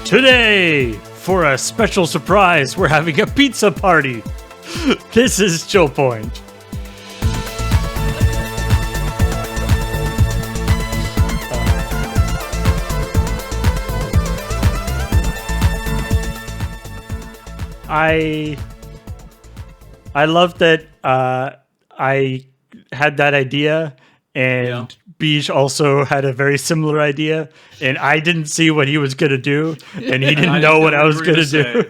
Today, for a special surprise, we're having a pizza party. This is ChillPoint. I love that I had that idea, and Beej also had a very similar idea, and I didn't see what he was going to do, and he didn't know what I was going to do.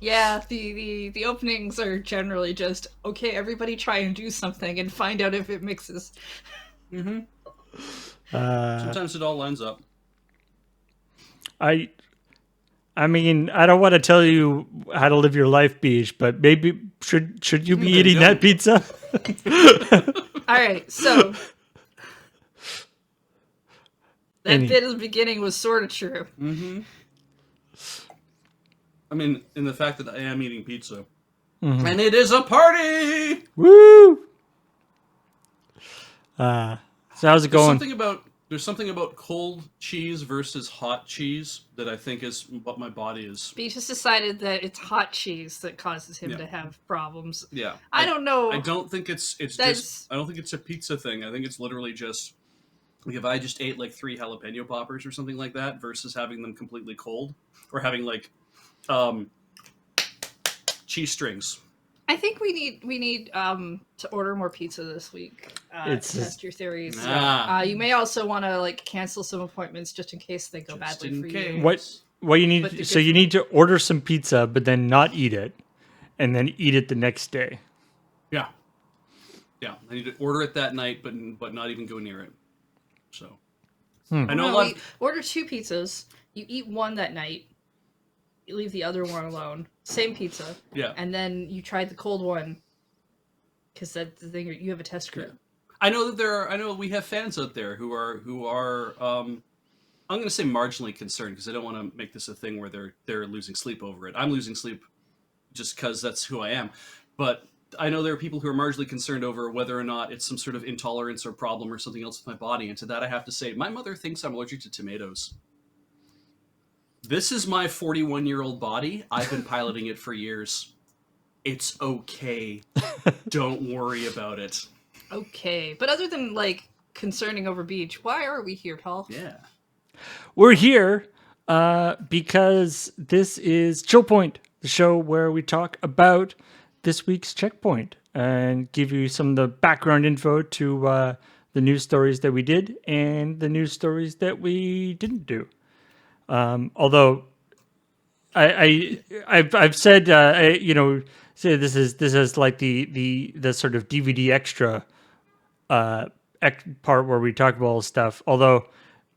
Yeah, the openings are generally just, okay, everybody try and do something and find out if it mixes. Mm-hmm. Sometimes it all lines up. I mean, I don't want to tell you how to live your life, Beej, but maybe should you be eating that pizza? All right, so that bit at the beginning was sort of true. Mm-hmm. I mean, in the fact that I am eating pizza. Mm-hmm. And it is a party! Woo! So how's it going? There's something about cold cheese versus hot cheese that I think is what my body is. Beej has decided that it's hot cheese that causes him to have problems. Yeah. I don't know. I don't think it's just I don't think it's a pizza thing. I think it's literally just like if I just ate like 3 jalapeno poppers or something like that versus having them completely cold or having like cheese strings. I think we need to order more pizza this week. To test your theories. You may also want to like cancel some appointments just in case they go badly for you. What you need? So you need to order some pizza, but then not eat it, and then eat it the next day. Yeah. I need to order it that night, but not even go near it. So I know order 2 pizzas. You eat one that night. You leave the other one alone. Same pizza. Yeah. And then you try the cold one because that's the thing. You have a test group. Yeah. I know we have fans out there who are I'm going to say marginally concerned because I don't want to make this a thing where they're losing sleep over it. I'm losing sleep just because that's who I am. But I know there are people who are marginally concerned over whether or not it's some sort of intolerance or problem or something else with my body. And to that I have to say, my mother thinks I'm allergic to tomatoes. This is my 41-year-old body. I've been piloting it for years. It's okay. Don't worry about it. Okay. But other than, like, concerning over Beej, why are we here, Paul? Yeah. We're here because this is ChillPoint, the show where we talk about this week's checkpoint and give you some of the background info to the news stories that we did and the news stories that we didn't do. Although I've said say this is like the sort of DVD extra part where we talk about all this stuff. Although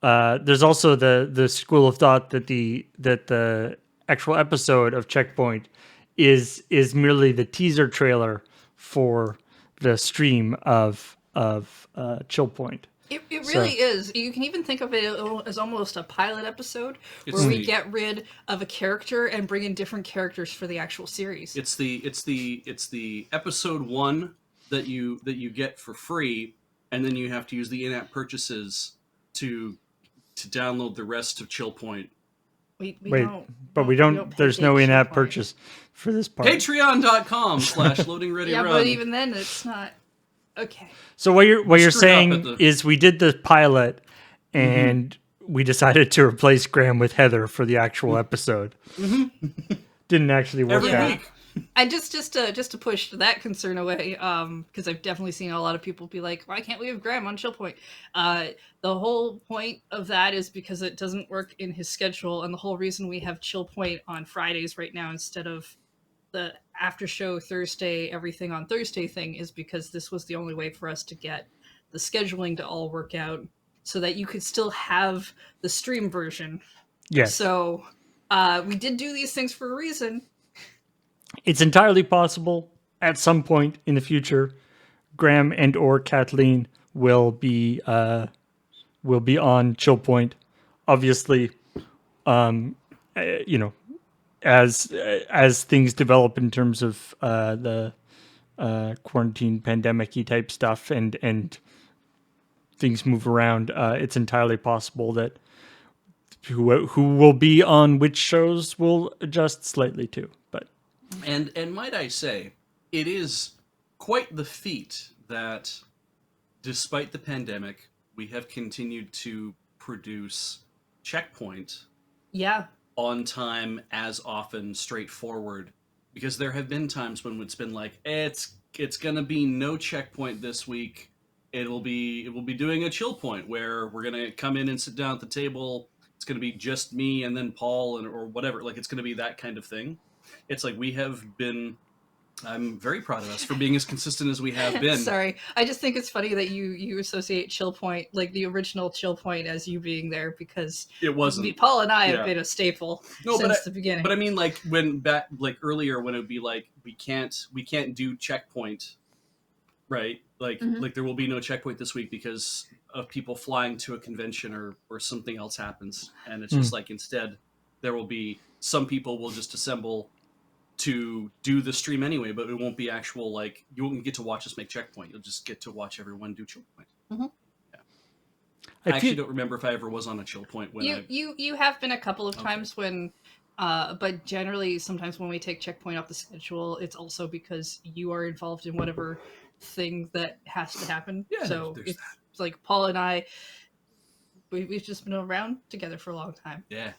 there's also the school of thought that the actual episode of Checkpoint is merely the teaser trailer for the stream of ChillPoint. It really is. You can even think of it as almost a pilot episode where we get rid of a character and bring in different characters for the actual series. It's the episode 1 that you get for free, and then you have to use the in-app purchases to download the rest of ChillPoint. We don't. We don't. There's no in-app purchase for this part. Patreon.com/loadingreadyrun. Yeah, but even then, it's not. Okay. So what you're saying is we did the pilot and we decided to replace Graham with Heather for the actual episode. Didn't actually work out. Week. And just to push that concern away, because I've definitely seen a lot of people be like, why can't we have Graham on ChillPoint? The whole point of that is because it doesn't work in his schedule, and the whole reason we have ChillPoint on Fridays right now instead of the after show Thursday, everything on Thursday thing is because this was the only way for us to get the scheduling to all work out so that you could still have the stream version. Yes. So we did do these things for a reason. It's entirely possible at some point in the future, Graham and or Kathleen will be on ChillPoint. Obviously, as things develop in terms of the quarantine pandemic-y type stuff and things move around, it's entirely possible that who will be on which shows will adjust slightly too. But And might I say, it is quite the feat that, despite the pandemic, we have continued to produce Checkpoint Yeah. on time, as often, straightforward. Because there have been times when it's been like, it's gonna be no Checkpoint this week. We'll be doing a chill point where we're gonna come in and sit down at the table. It's gonna be just me and then Paul or whatever. Like it's gonna be that kind of thing. It's like we have been. I'm very proud of us for being as consistent as we have been. Sorry, I just think it's funny that you associate ChillPoint, like the original ChillPoint, as you being there, because It wasn't. Paul and I have Yeah. been a staple No, since the beginning. But I mean, like when back, like earlier, when it would be like we can't do Checkpoint, right? Like Mhm. like there will be no Checkpoint this week because of people flying to a convention or something else happens, and it's just like instead there will be some people will just assemble to do the stream anyway, but it won't be actual, like you won't get to watch us make Checkpoint. You'll just get to watch everyone do Chill Point. Mhm. Yeah. I actually don't remember if I ever was on a Chill Point when you have been a couple of times when, but generally sometimes when we take Checkpoint off the schedule, it's also because you are involved in whatever thing that has to happen. Yeah, so there's it's like Paul and I, we've just been around together for a long time. Yeah.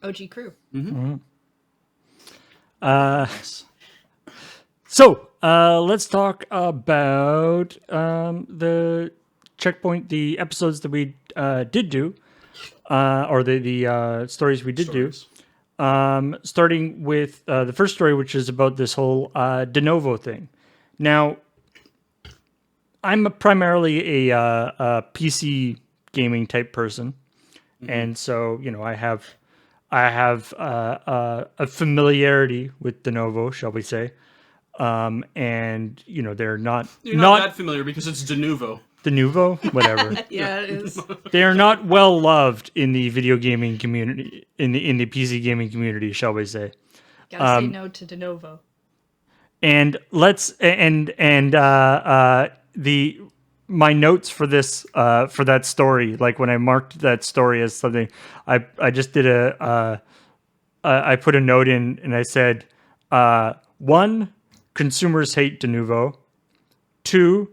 OG crew. Mm-hmm. yes. So let's talk about the Checkpoint, the episodes that we did do, or the stories we did do. Starting with the first story, which is about this whole de novo thing. Now, I'm primarily a PC gaming type person, and so I have a familiarity with de novo, shall we say? And they're not You're not that familiar because it's de novo. De novo, whatever. Yeah, it is. They are not well loved in the video gaming community, in the PC gaming community, shall we say? Gotta say no to de novo. And the my notes for this for that story, like when I marked that story as something, I just did I put a note in and I said, 1, consumers hate de novo. 2,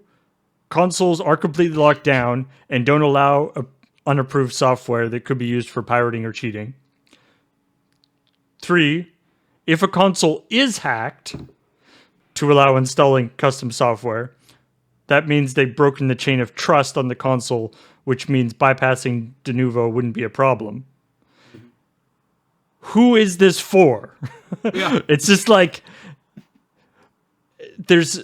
consoles are completely locked down and don't allow unapproved software that could be used for pirating or cheating. 3, if a console is hacked to allow installing custom software, that means they've broken the chain of trust on the console, which means bypassing de novo wouldn't be a problem. Who is this for? Yeah. It's just like there's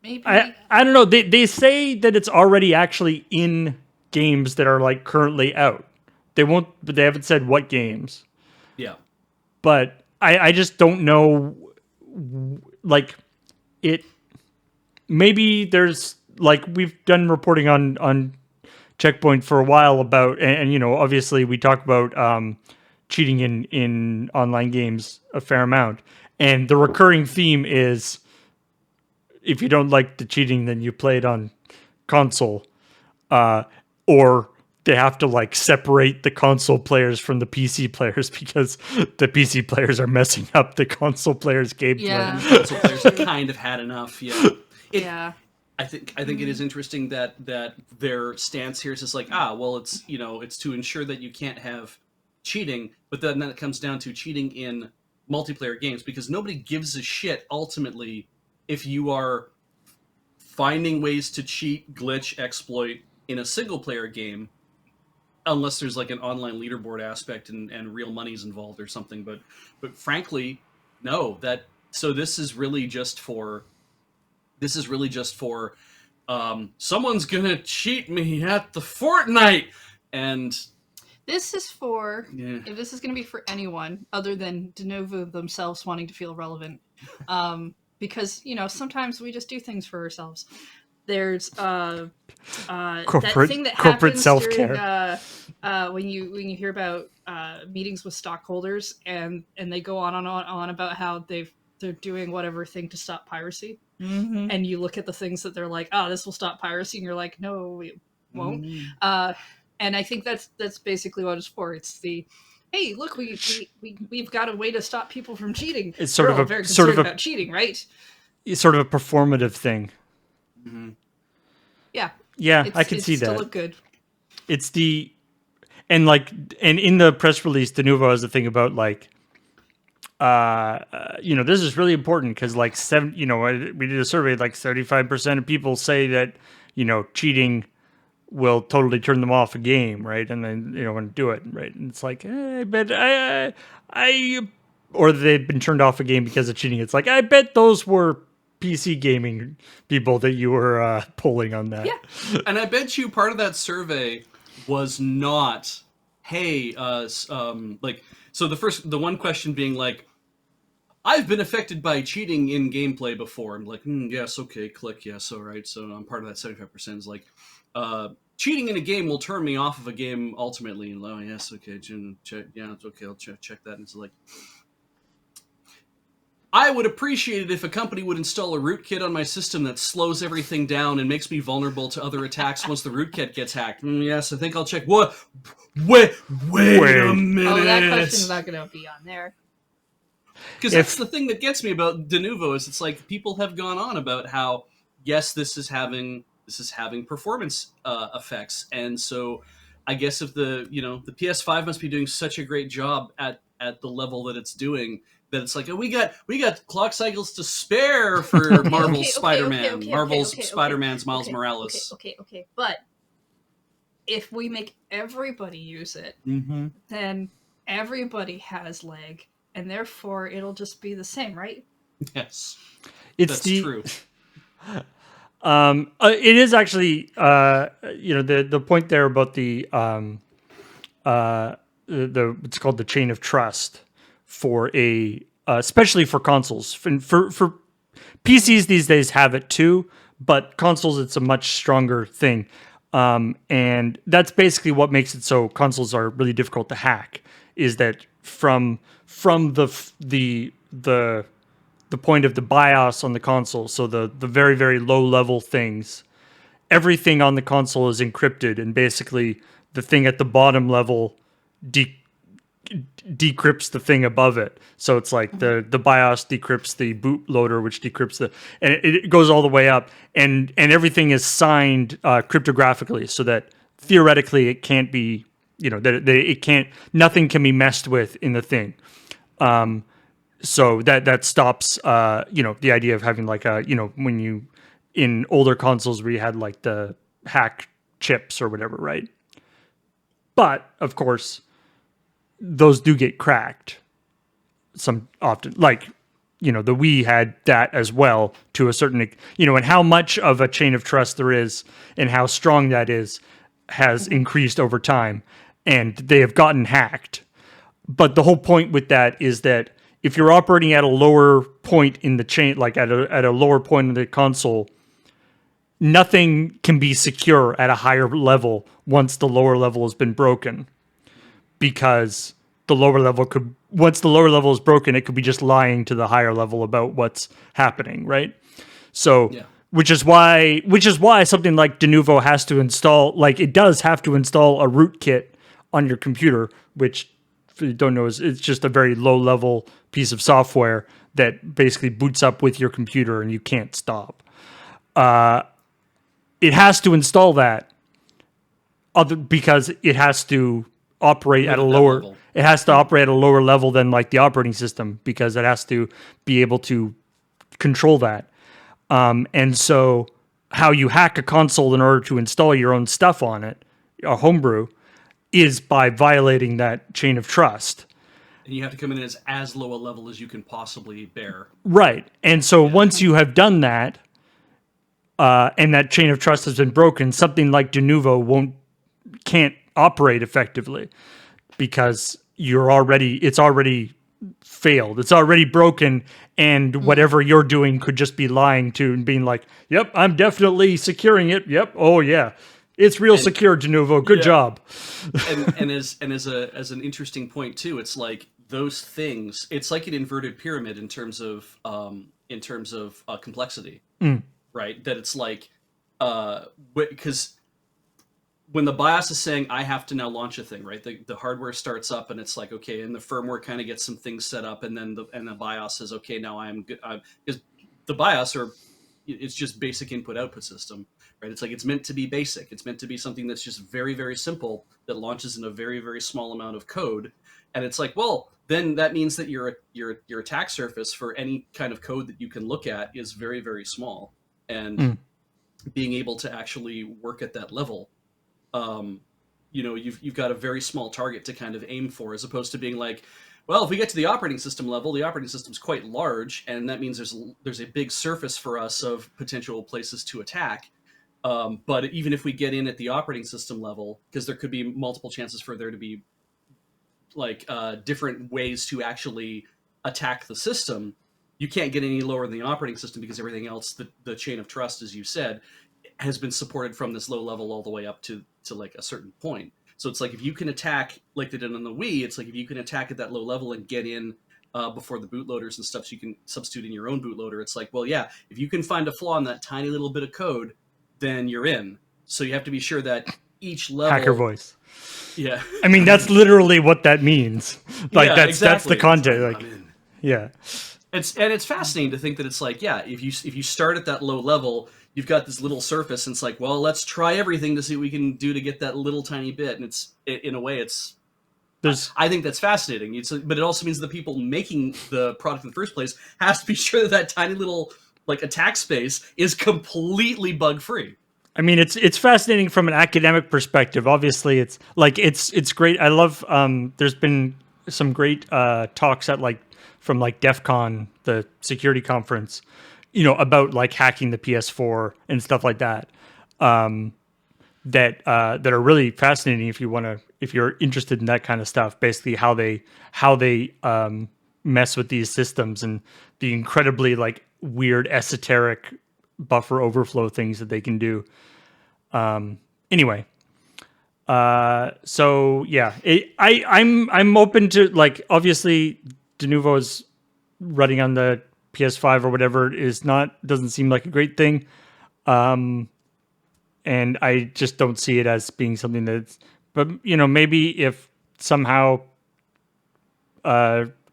Maybe I don't know. They say that it's already actually in games that are like currently out. But they haven't said what games. Yeah. But I just don't know. Like it. Maybe there's like we've done reporting on Checkpoint for a while about, and obviously we talk about cheating in online games a fair amount, and the recurring theme is, if you don't like the cheating, then you play it on console, or they have to like separate the console players from the PC players because the PC players are messing up the console players' gameplay. Yeah. Console players have kind of had enough. Yeah. yeah. I think it is interesting that their stance here is just like, well, it's it's to ensure that you can't have cheating, but then it comes down to cheating in multiplayer games because nobody gives a shit ultimately if you are finding ways to cheat, glitch, exploit in a single player game, unless there's like an online leaderboard aspect and real money's involved or something. But frankly, no. So this is really just for someone's gonna cheat me at the Fortnite, and This is for yeah. if this is going to be for anyone other than de novo themselves wanting to feel relevant, because sometimes we just do things for ourselves. There's that thing that corporate happens self-care. during when you hear about meetings with stockholders and they go on and on about how they're doing whatever thing to stop piracy. and you look at the things that they're like, oh, this will stop piracy, and you're like, no, it won't. And I think that's basically what it's for. It's the, hey, look, we've got a way to stop people from cheating. It's sort You're all of very a concerned about cheating, right? It's sort of a performative thing. Yeah. Yeah, I can see it still that. look good. It's the and in the press release, Denuvo has the thing about like, this is really important because like we did a survey, like 75% of people say that cheating will totally turn them off a game, right? And then want to do it, right? And it's like, but I or they've been turned off a game because of cheating. It's like, I bet those were PC gaming people that you were polling on that. Yeah. And I bet you part of that survey was not, hey, so the one question being like, I've been affected by cheating in gameplay before. I'm like, yes, okay, click, yes, all right. So I'm part of that 75% is like, cheating in a game will turn me off of a game ultimately. And, oh, yes, okay, check, yeah, it's okay, I'll check that. And it's like, I would appreciate it if a company would install a rootkit on my system that slows everything down and makes me vulnerable to other attacks once the rootkit gets hacked. Yes, I think I'll check. What? Wait a minute. Oh, that question's not going to be on there. Because that's the thing that gets me about Denuvo is it's like people have gone on about how, yes, this is having performance effects, and so I guess if the PS5 must be doing such a great job at the level that it's doing, that it's like, oh, we got clock cycles to spare for Marvel's Spider-Man, Marvel's Spider-Man's Miles Morales. Okay. But if we make everybody use it, then everybody has lag, and therefore it'll just be the same, right? Yes, that's true. It is actually, the point there about the it's called the chain of trust for especially for consoles. For PCs these days have it too, but consoles it's a much stronger thing. And that's basically what makes it so consoles are really difficult to hack. Is that from the point of the BIOS on the console, so the very, very low level things, everything on the console is encrypted, and basically the thing at the bottom level decrypts the thing above it. So it's like the BIOS decrypts the bootloader, which decrypts and it goes all the way up, and everything is signed cryptographically, so that theoretically it can't be, nothing can be messed with in the thing. So that stops, the idea of having like when you, in older consoles where you had like the hack chips or whatever, right? But of course, those do get cracked some often. Like, the Wii had that as well to a certain, and how much of a chain of trust there is and how strong that is has increased over time, and they have gotten hacked. But the whole point with that is that if you're operating at a lower point in the chain, like at a lower point in the console, nothing can be secure at a higher level once the lower level has been broken. Because once the lower level is broken, it could be just lying to the higher level about what's happening, right? So, which is why something like Denuvo has to install, like it does have to install a rootkit on your computer, which, if you don't know, it's just a very low level piece of software that basically boots up with your computer and you can't stop. It has to install that because it has to operate at a lower level. It has to operate at a lower level than like the operating system, because it has to be able to control that. And so how you hack a console in order to install your own stuff on it, a homebrew, is by violating that chain of trust. And you have to come in as low a level as you can possibly bear. Right. And so once you have done that, and that chain of trust has been broken, something like Denuvo can't operate effectively, because it's already failed. It's already broken, and whatever you're doing could just be lying to and being like, yep, I'm definitely securing it. Yep. Oh yeah. It's real secure, Denuvo. Good job. and as an interesting point too, it's like those things. It's like an inverted pyramid in terms of in terms of complexity, Mm. right? That it's like, because when the BIOS is saying I have to now launch a thing, right? The hardware starts up and it's like, okay, and the firmware kind of gets some things set up, and then the BIOS says, okay, now I'm good. Because the BIOS it's just basic input output system, right? It's like it's meant to be basic. It's meant to be something that's just very, very simple that launches in a very, very small amount of code. And it's like, well, then that means that your attack surface for any kind of code that you can look at is very, very small. And being able to actually work at that level, you've got a very small target to kind of aim for, as opposed to being like, well, if we get to the operating system level, the operating system's quite large, and that means there's a big surface for us of potential places to attack. But even if we get in at the operating system level, because there could be multiple chances for there to be like different ways to actually attack the system, you can't get any lower than the operating system, because everything else, the chain of trust, as you said, has been supported from this low level all the way up to like a certain point. So it's like, if you can attack like they did on the Wii, it's like if you can attack at that low level and get in before the bootloaders and stuff, so you can substitute in your own bootloader. It's like, well, yeah, if you can find a flaw in that tiny little bit of code, then you're in. So you have to be sure that each level... Hacker voice. Yeah. I mean, that's literally what that means. Like, yeah, that's exactly. the content. Like, yeah. It's fascinating to think that it's like, yeah, if you start at that low level, you've got this little surface, and it's like, well, let's try everything to see what we can do to get that little tiny bit. And in a way, I think that's fascinating. But it also means the people making the product in the first place has to be sure that tiny little like attack space is completely bug free. I mean, it's fascinating from an academic perspective. Obviously, it's great. I love. There's been some great talks at from DEF CON, the security conference, about like hacking the PS4 and stuff like that. That are really fascinating if you're interested in that kind of stuff. Basically, how they mess with these systems and the incredibly like weird esoteric buffer overflow things that they can do. Anyway, so yeah, I'm open to, like, obviously Denuvo's running on the PS5 or whatever doesn't seem like a great thing. And I just don't see it as being something but maybe if somehow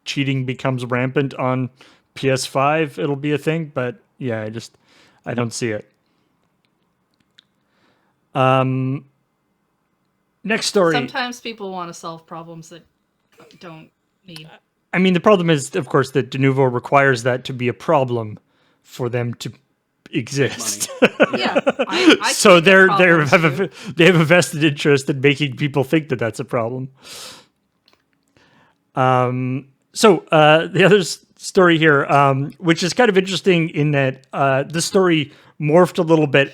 cheating becomes rampant on PS5, it'll be a thing. But yeah, I don't see it. Next story. Sometimes people want to solve problems that don't need. I mean, the problem is, of course, that Denuvo requires that to be a problem for them to exist. Yeah, I so they have a vested interest in making people think that that's a problem. So the other story here, which is kind of interesting in that this story morphed a little bit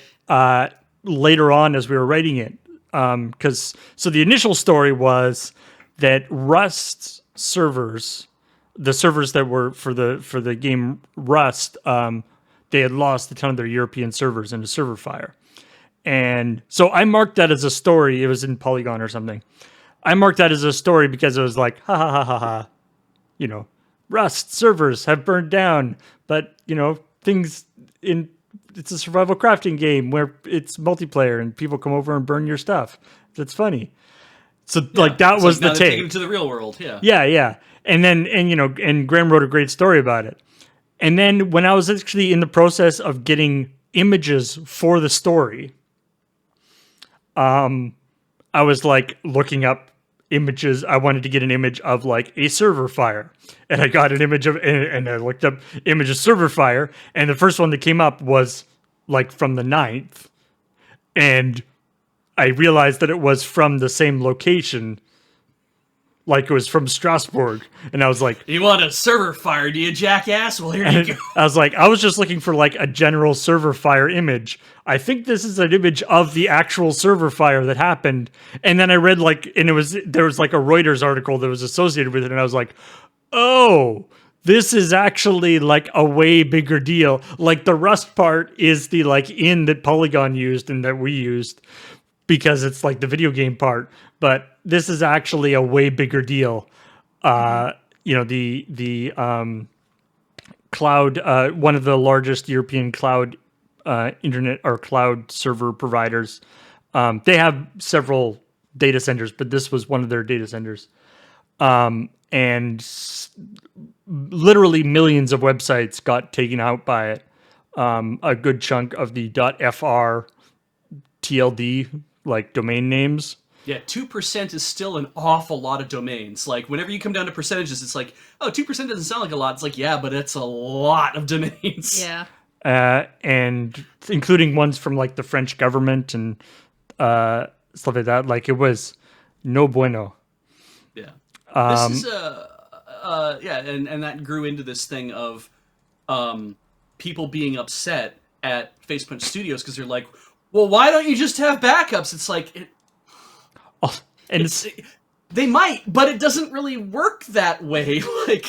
later on as we were writing it. So the initial story was that Rust servers, the servers that were for the game Rust, they had lost a ton of their European servers in a server fire. And so I marked that as a story. It was in Polygon or something. I marked that as a story because it was like, ha ha ha ha ha. Rust servers have burned down, but it's a survival crafting game where it's multiplayer and people come over and burn your stuff. That's funny. So that was the take. Taking it to the real world, yeah. Yeah. And then and Graham wrote a great story about it. And then when I was actually in the process of getting images for the story, I was like looking up images. I wanted to get an image of like a server fire, and I got an image of, and I looked up image of server fire, and the first one that came up was like from the 9th, and I realized that it was from the same location, like it was from Strasbourg, and I was like, "You want a server fire, do you, jackass? Well, here you go." I was like, I was just looking for like a general server fire image. I think this is an image of the actual server fire that happened. And then I read and there was like a Reuters article that was associated with it, and I was like, oh, this is actually like a way bigger deal. Like the Rust part is the like in that Polygon used and that we used because it's like the video game part, but this is actually a way bigger deal. The cloud, one of the largest European cloud internet or cloud server providers. They have several data centers, but this was one of their data centers. And literally millions of websites got taken out by it. A good chunk of the .fr TLD like domain names. Yeah, 2% is still an awful lot of domains. Like, whenever you come down to percentages, it's like, oh, 2% doesn't sound like a lot. It's like, yeah, but it's a lot of domains. Yeah. And including ones from like the French government and stuff like that. Like, it was no bueno. Yeah. This is and that grew into this thing of people being upset at FacePunch Studios because they're like, well, why don't you just have backups? It's like, they might, but it doesn't really work that way. Like,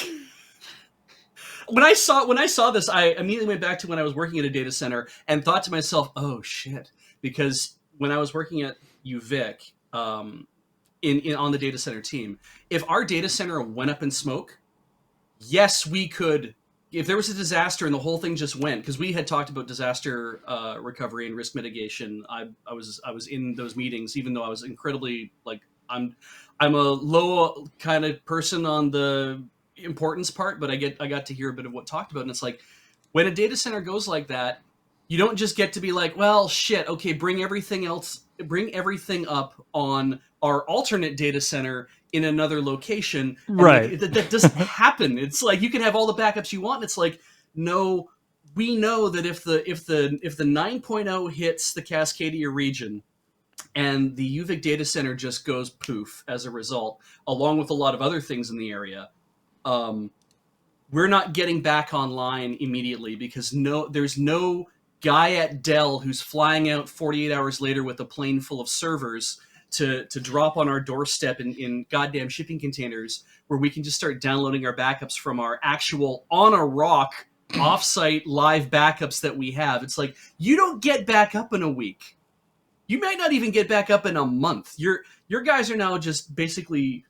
when I saw this, I immediately went back to when I was working at a data center and thought to myself, oh shit, because when I was working at UVic, on the data center team, if our data center went up in smoke, yes, we could. If there was a disaster and the whole thing just went, because we had talked about disaster recovery and risk mitigation, I was in those meetings, even though I was incredibly like I'm a low kind of person on the importance part, but I got to hear a bit of what talked about, and it's like when a data center goes like that, you don't just get to be like, well, shit, okay, bring everything up on our alternate data center in another location. And right. Like, that doesn't happen. It's like you can have all the backups you want. And it's like, no, we know that if the 9.0 hits the Cascadia region and the UVic data center just goes poof as a result, along with a lot of other things in the area, we're not getting back online immediately because there's no guy at Dell who's flying out 48 hours later with a plane full of servers to drop on our doorstep in goddamn shipping containers where we can just start downloading our backups from our actual on a rock offsite live backups that we have. It's like, you don't get back up in a week. You might not even get back up in a month. Your guys are now just basically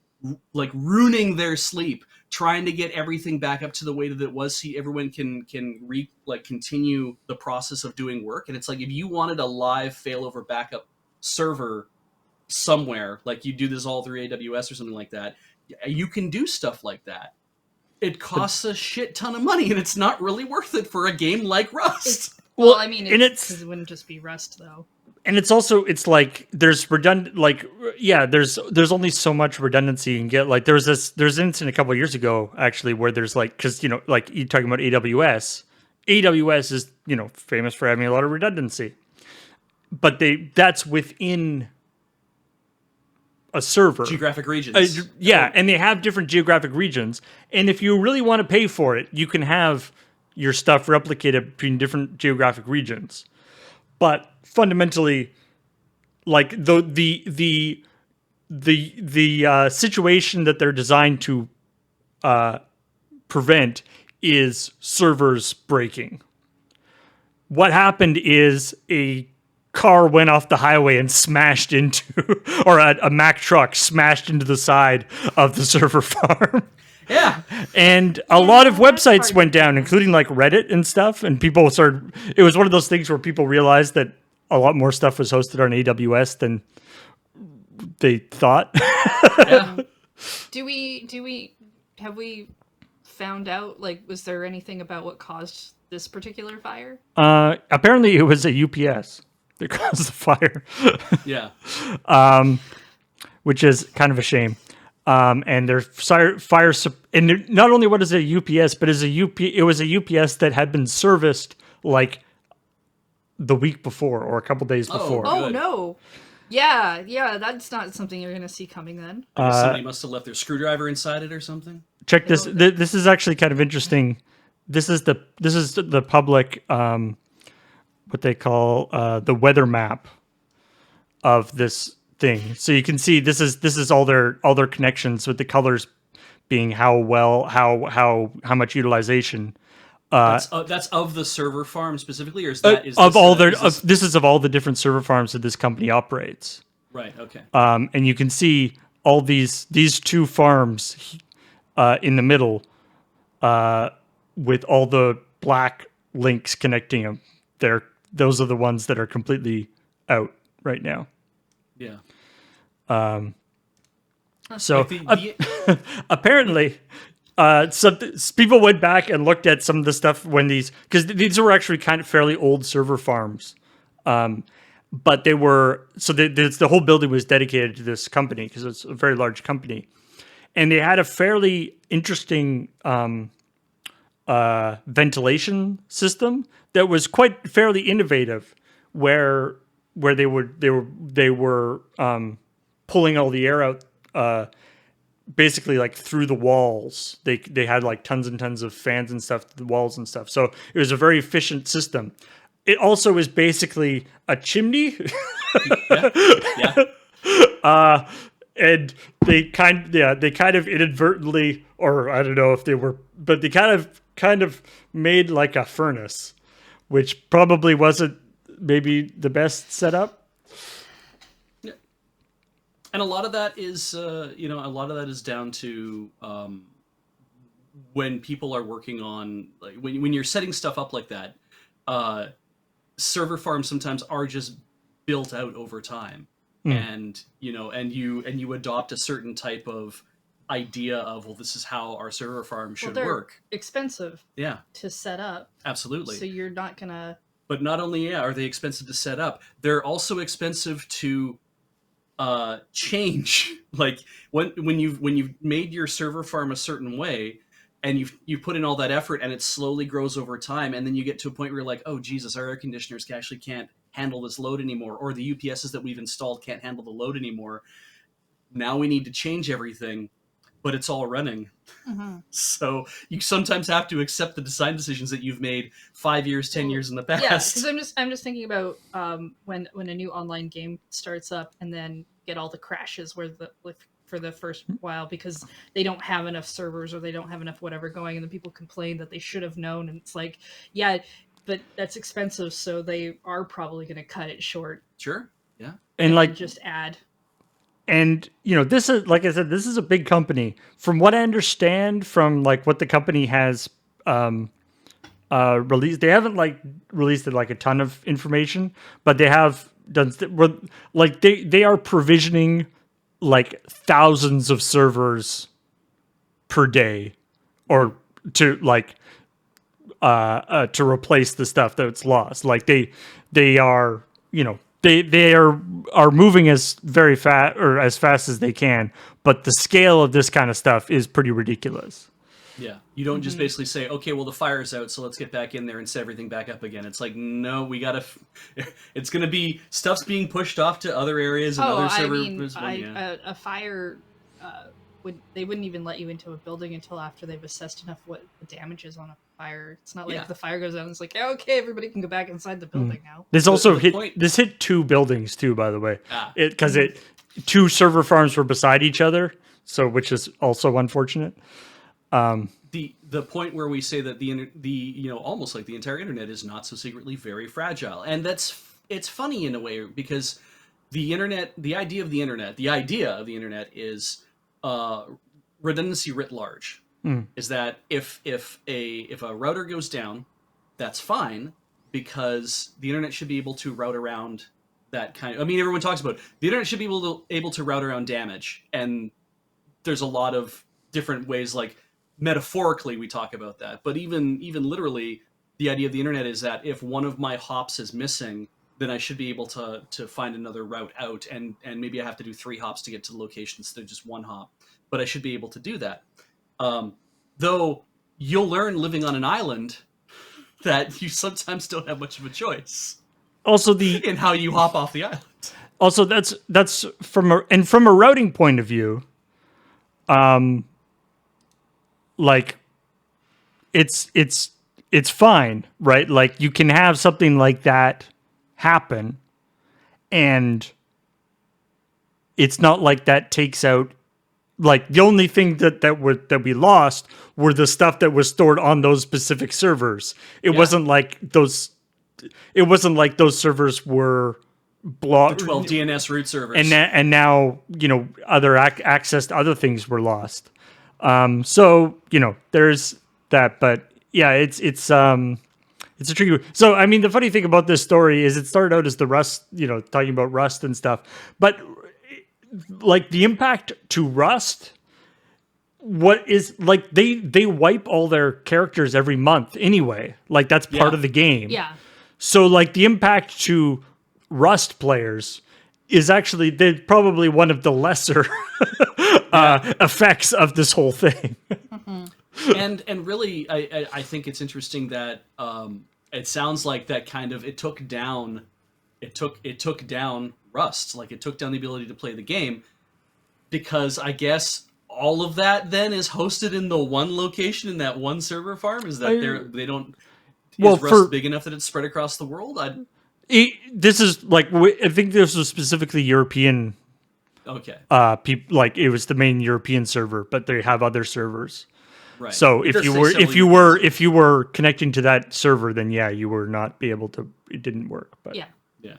like ruining their sleep trying to get everything back up to the way that it was so everyone can continue the process of doing work. And it's like, if you wanted a live failover backup server somewhere, like you do this all through AWS or something like that, you can do stuff like that. It costs a shit ton of money, and it's not really worth it for a game like Rust. Well, I mean, because it wouldn't just be Rust, though. And it's also, it's like there's redundant, like, yeah, there's only so much redundancy you can get. Like there's an incident a couple of years ago actually where there's like, because like you're talking about AWS is famous for having a lot of redundancy, but that's within a server geographic regions. And they have different geographic regions, and if you really want to pay for it, you can have your stuff replicated between different geographic regions. But fundamentally, like the situation that they're designed to prevent is servers breaking. What happened is a car went off the highway and smashed into, or a Mack truck smashed into the side of the server farm. Yeah. And a lot of websites went down, including like Reddit and stuff. And people it was one of those things where people realized that a lot more stuff was hosted on AWS than they thought. Yeah. Have we found out, like, was there anything about what caused this particular fire? Apparently it was a UPS that caused the fire. Yeah. Which is kind of a shame. And their fire, and not only what is a UPS, but it was a UPS that had been serviced like the week before or a couple days before. Oh no. Yeah, that's not something you're going to see coming then. Somebody must have left their screwdriver inside it or something. Check this. This is actually kind of interesting. This is the public, what they call the weather map of this thing. So you can see this is all their connections, with the colors being how much utilization. That's of the server farm specifically, or is this is of all the different server farms that this company operates. Right. Okay. And you can see all these two farms in the middle with all the black links connecting them. Those are the ones that are completely out right now. Yeah. So Like apparently, some people went back and looked at some of the stuff when because these were actually kind of fairly old server farms. But they were, the whole building was dedicated to this company because it's a very large company. And they had a fairly interesting ventilation system that was quite fairly innovative, where they were pulling all the air out, basically like through the walls. They had like tons and tons of fans and stuff through the walls and stuff. So it was a very efficient system. It also is basically a chimney. yeah. And they kind of inadvertently, or I don't know if they were, but they kind of made like a furnace, which probably wasn't maybe the best setup. Yeah. And a lot of that is, down to when people are working on, like when you're setting stuff up like that, server farms sometimes are just built out over time. And you adopt a certain type of idea of, well, this is how our server farm should work. Expensive, yeah, to set up. Absolutely. So you're not gonna. But not only are they expensive to set up, they're also expensive to change. Like when you've made your server farm a certain way, and you put in all that effort, and it slowly grows over time, and then you get to a point where you're like, oh Jesus, our air conditioners actually can't handle this load anymore, or the UPSs that we've installed can't handle the load anymore. Now we need to change everything, but it's all running. Mm-hmm. So you sometimes have to accept the design decisions that you've made 5 years, 10 years in the past. Yeah, because I'm just thinking about when a new online game starts up and then get all the crashes for the first while because they don't have enough servers or they don't have enough whatever going, and then people complain that they should have known, and it's like, yeah, but that's expensive, so they are probably going to cut it short. Sure, yeah, and like just add. And this is, like I said, this is a big company. From what I understand, from like what the company has released, they haven't like released like a ton of information, but they have done like they are provisioning like thousands of servers per day, or to like to replace the stuff that's lost. Like they are they are moving as very fast or as fast as they can, but the scale of this kind of stuff is pretty ridiculous. Yeah, you don't just basically say, okay, well, the fire's out, so let's get back in there and set everything back up again. It's like, no, we gotta. It's gonna be stuff's being pushed off to other areas and other servers. A fire. They wouldn't even let you into a building until after they've assessed enough what the damage is on a fire. It's not like if the fire goes out and it's like, okay, everybody can go back inside the building now. This also hit 2 buildings too, by the way. Because 2 server farms were beside each other, so which is also unfortunate. The point where we say that the almost like the entire internet is not so secretly very fragile, and it's funny in a way because the idea of the internet is redundancy writ large. Is that if a router goes down, that's fine because the internet should be able to route around that kind of. I mean, everyone talks about the internet should be able to route around damage, and there's a lot of different ways. Like metaphorically, we talk about that, but even literally, the idea of the internet is that if one of my hops is missing, then I should be able to find another route out, and maybe I have to do 3 hops to get to the location instead of just 1 hop. But I should be able to do that. Though you'll learn living on an island that you sometimes don't have much of a choice. Also, in how you hop off the island. Also, that's from a routing point of view. Like it's fine, right? Like you can have something like that happen, and it's not like that takes out. Like the only thing that we lost were the stuff that was stored on those specific servers. It wasn't like those servers were blocked. The 12 DNS root servers, and now other access to other things were lost. So there's that, but yeah, it's a tricky. So I mean, the funny thing about this story is it started out as the Rust, talking about Rust and stuff, but like the impact to Rust, what is like they wipe all their characters every month anyway. Like that's part Yeah. of the game. Yeah. So like the impact to Rust players is actually they're probably one of the lesser effects of this whole thing. And really, I think it's interesting that it sounds like that kind of it took down Rust, like it took down the ability to play the game, because I guess all of that then is hosted in the one location in that one server farm. Is that they don't? Well, is Rust big enough that it's spread across the world? This is like I think this was specifically European. Okay, People like it was the main European server, but they have other servers. right. So It if does you say were several if you European were servers. if you were connecting to that server, then yeah, you were not be able to. It didn't work. But Yeah. Yeah.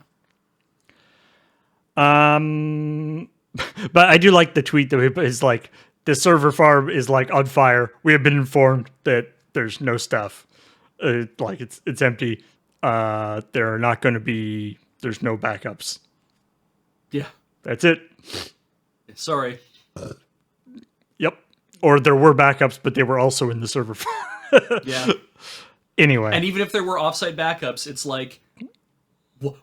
but I do like the tweet that is like the server farm is like on fire. We have been informed that there's no stuff. Like it's empty. There are not going to be. There's no backups. Yeah. That's it. Sorry. Yep. Or there were backups, but they were also in the server farm. Yeah. Anyway. And even if there were offsite backups, it's like,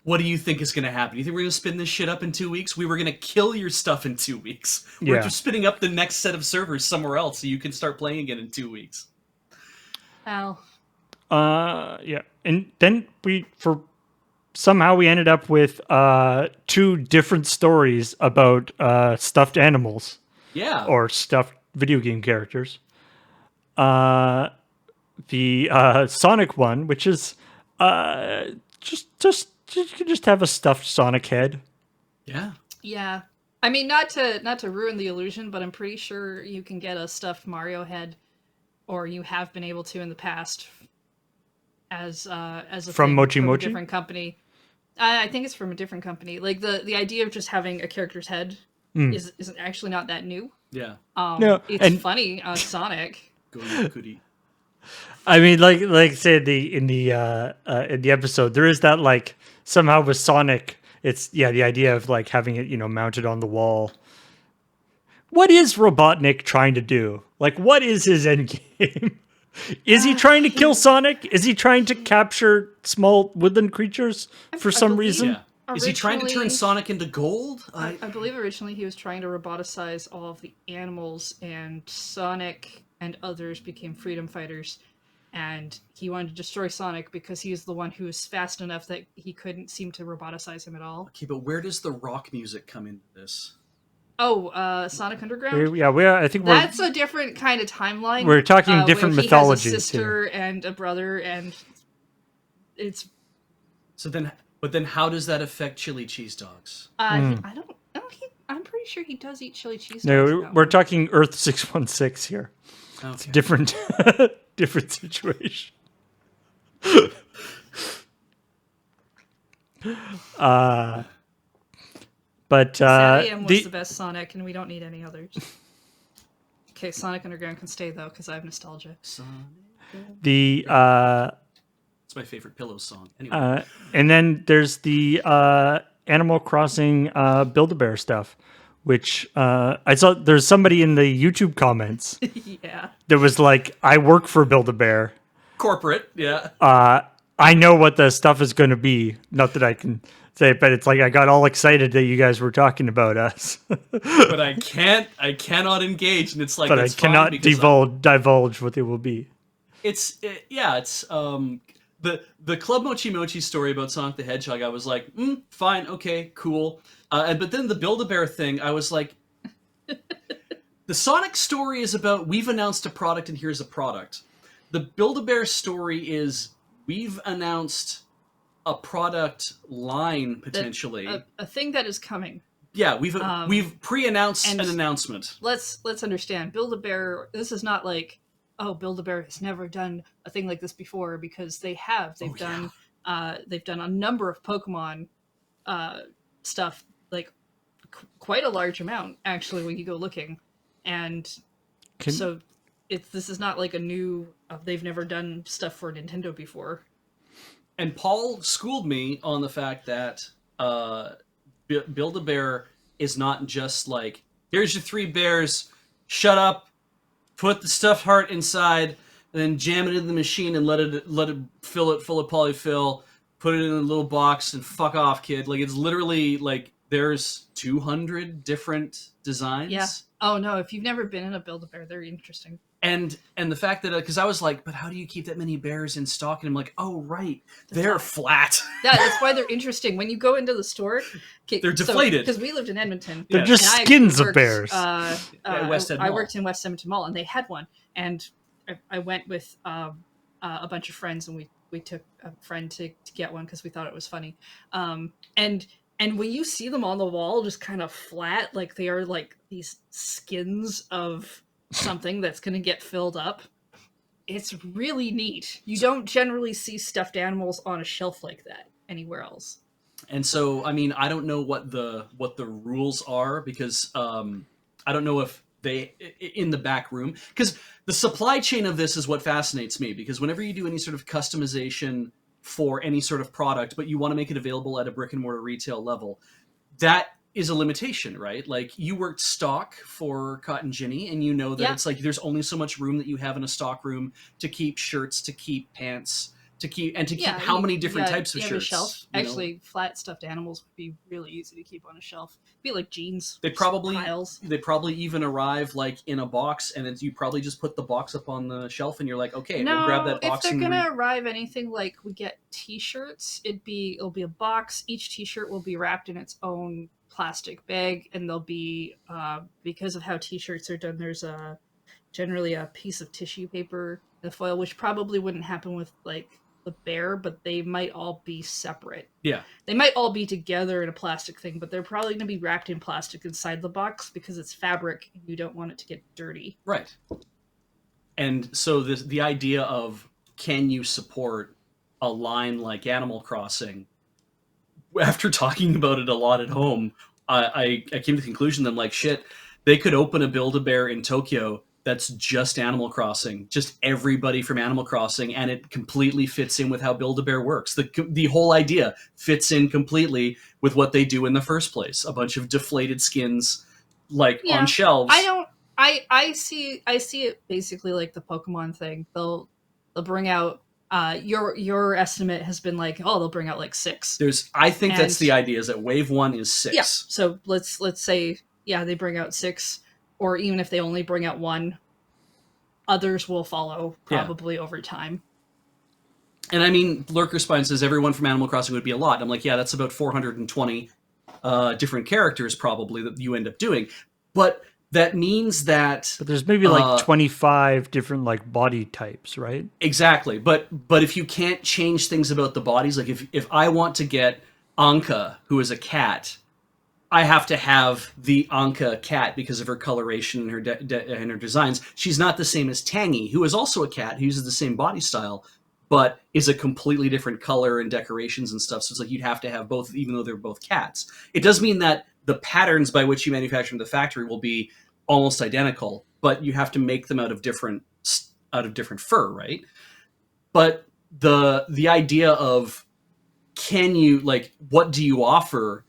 what do you think is going to happen? You think we're going to spin this shit up in 2 weeks? We were going to kill your stuff in 2 weeks. We're Yeah. just spinning up the next set of servers somewhere else so you can start playing again in 2 weeks. Al. Yeah. And then somehow we ended up with two different stories about stuffed animals Yeah. or stuffed video game characters. The Sonic one, which is just you can just have a stuffed Sonic head. Yeah. Yeah. I mean, not to ruin the illusion, but I'm pretty sure you can get a stuffed Mario head, or you have been able to in the past, as a From thing Mochi from Mochi? a different company. I think it's from a different company. Like the idea of just having a character's head is actually not that new. Yeah. No, It's and- funny on Sonic. Go you goody. I mean, like I said in the episode, there is that like somehow with Sonic, it's the idea of like having it mounted on the wall. What is Robotnik trying to do? Like, what is his end game? Is he trying to kill Sonic? Is he trying to capture small woodland creatures for I some believe- reason? Yeah. Is he trying to turn Originally- Sonic into gold? I believe originally he was trying to roboticize all of the animals, and Sonic and others became freedom fighters. And he wanted to destroy Sonic because he is the one who is fast enough that he couldn't seem to roboticize him at all. Okay, but where does the rock music come into this? Oh, Sonic Underground? I think That's a different kind of timeline. we're talking different where mythology, He has a sister and a brother, and it's. But then how does that affect chili cheese dogs? I don't. I'm pretty sure he does eat chili cheese. No, dogs in that we're one. talking Earth 616 here. Okay. Different different situation. But Savium was the best Sonic, and we don't need any others. Okay, Sonic Underground can stay though, because I have nostalgia. the It's my favorite Pillow song. Anyway. and then there's the Animal Crossing Build-A-Bear stuff, which I saw there's somebody in the YouTube comments Yeah. that was like, I work for Build-A-Bear. Corporate, yeah. I know what the stuff is going to be. Not that I can say it, but it's like I got all excited that you guys were talking about us. But I cannot engage, and it's like, But I it's fine cannot because divulge what it will be. it's the Club Mochi Mochi story about Sonic the Hedgehog. I was like, fine, okay, cool. But then the Build-A-Bear thing, I was like, the Sonic story is about we've announced a product and here's a product. The Build-A-Bear story is we've announced a product line potentially. A thing that is coming. Yeah, we've pre-announced and an announcement. Let's understand. Build-A-Bear. This is not like, oh, Build-A-Bear has never done a thing like this before, because they have. They've done a number of Pokemon stuff, like quite a large amount actually when you go looking, and so this is not like a new they've never done stuff for Nintendo before. And Paul schooled me on the fact that Build-A-Bear is not just like, here's your 3 bears, shut up, put the stuffed heart inside, and then jam it in the machine and let it fill it full of polyfill, put it in a little box, and fuck off, kid. Like, it's literally like there's 200 different designs. Yeah. Oh no, if you've never been in a Build-A-Bear, they're interesting. And the fact that, because I was like, but how do you keep that many bears in stock? And I'm like, oh, right, they're flat. Yeah, that's why they're interesting. When you go into the store, they're deflated. Because we lived in Edmonton. They're just skins of bears. West End I Mall. worked in West Edmonton Mall, and they had one. And I went with a bunch of friends, and we took a friend to get one because we thought it was funny. And when you see them on the wall, just kind of flat, like they are like these skins of something that's going to get filled up, it's really neat. You don't generally see stuffed animals on a shelf like that anywhere else. And so, I mean, I don't know what the rules are, because I don't know if they in the back room, because the supply chain of this is what fascinates me, because whenever you do any sort of customization for any sort of product, but you want to make it available at a brick and mortar retail level, that is a limitation, right? Like, you worked stock for Cotton Ginny, and you know that it's like there's only so much room that you have in a stock room to keep shirts, to keep pants, to keep how many different types of shirts. Shelf. Actually, flat stuffed animals would be really easy to keep on a shelf. It'd be like jeans. They probably even arrive like in a box, and you probably just put the box up on the shelf, and you're like, okay, we'll grab that box. If they're gonna arrive anything like we get T-shirts, it'll be a box. Each T-shirt will be wrapped in its own plastic bag, and they'll be because of how T-shirts are done, there's generally a piece of tissue paper, the foil, which probably wouldn't happen with like the bear, but they might all be separate. Yeah, they might all be together in a plastic thing, but they're probably going to be wrapped in plastic inside the box because it's fabric and you don't want it to get dirty. Right. And so the idea of, can you support a line like Animal Crossing, after talking about it a lot at home, I came to the conclusion that I'm like, shit, they could open a Build-A-Bear in Tokyo that's just Animal Crossing, just everybody from Animal Crossing, and it completely fits in with how Build-A-Bear works. The whole idea fits in completely with what they do in the first place. A bunch of deflated skins, on shelves. I see it basically like the Pokemon thing. They'll bring out your estimate has been like, they'll bring out like 6. I think that's the idea, is that wave 1 is 6. Yeah. So let's say they bring out 6, or even if they only bring out 1, others will follow probably over time. And I mean, Lurker Spine says everyone from Animal Crossing would be a lot. I'm like, yeah, that's about 420 different characters probably that you end up doing. But that means that... But there's maybe like 25 different like body types, right? Exactly. But if you can't change things about the bodies, like if I want to get Anka, who is a cat, I have to have the Anka cat because of her coloration and her designs. She's not the same as Tangy, who is also a cat, who uses the same body style, but is a completely different color and decorations and stuff. So it's like you'd have to have both, even though they're both cats. It does mean that the patterns by which you manufacture in the factory will be almost identical, but you have to make them out of different fur, right? But the idea of, can you, like, what do you offer?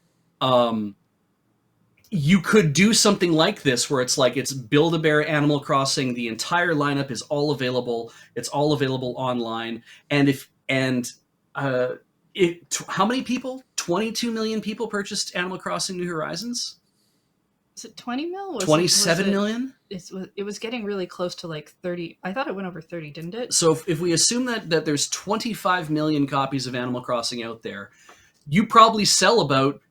You could do something like this where it's like, it's Build-A-Bear Animal Crossing, the entire lineup is all available, it's all available online, how many people? 22 million people purchased Animal Crossing New Horizons? Is it 20 mil? 27 million? It was getting really close to like 30. I thought it went over 30, didn't it? So if we assume that there's 25 million copies of Animal Crossing out there, you probably sell about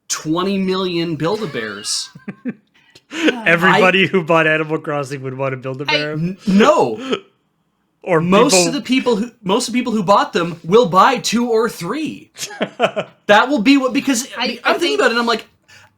20 million Build-A-Bears. Everybody who bought Animal Crossing would want to build a bear. No. Or most of the people who bought them will buy 2 or 3. That will be what, because I'm thinking about it and I'm like,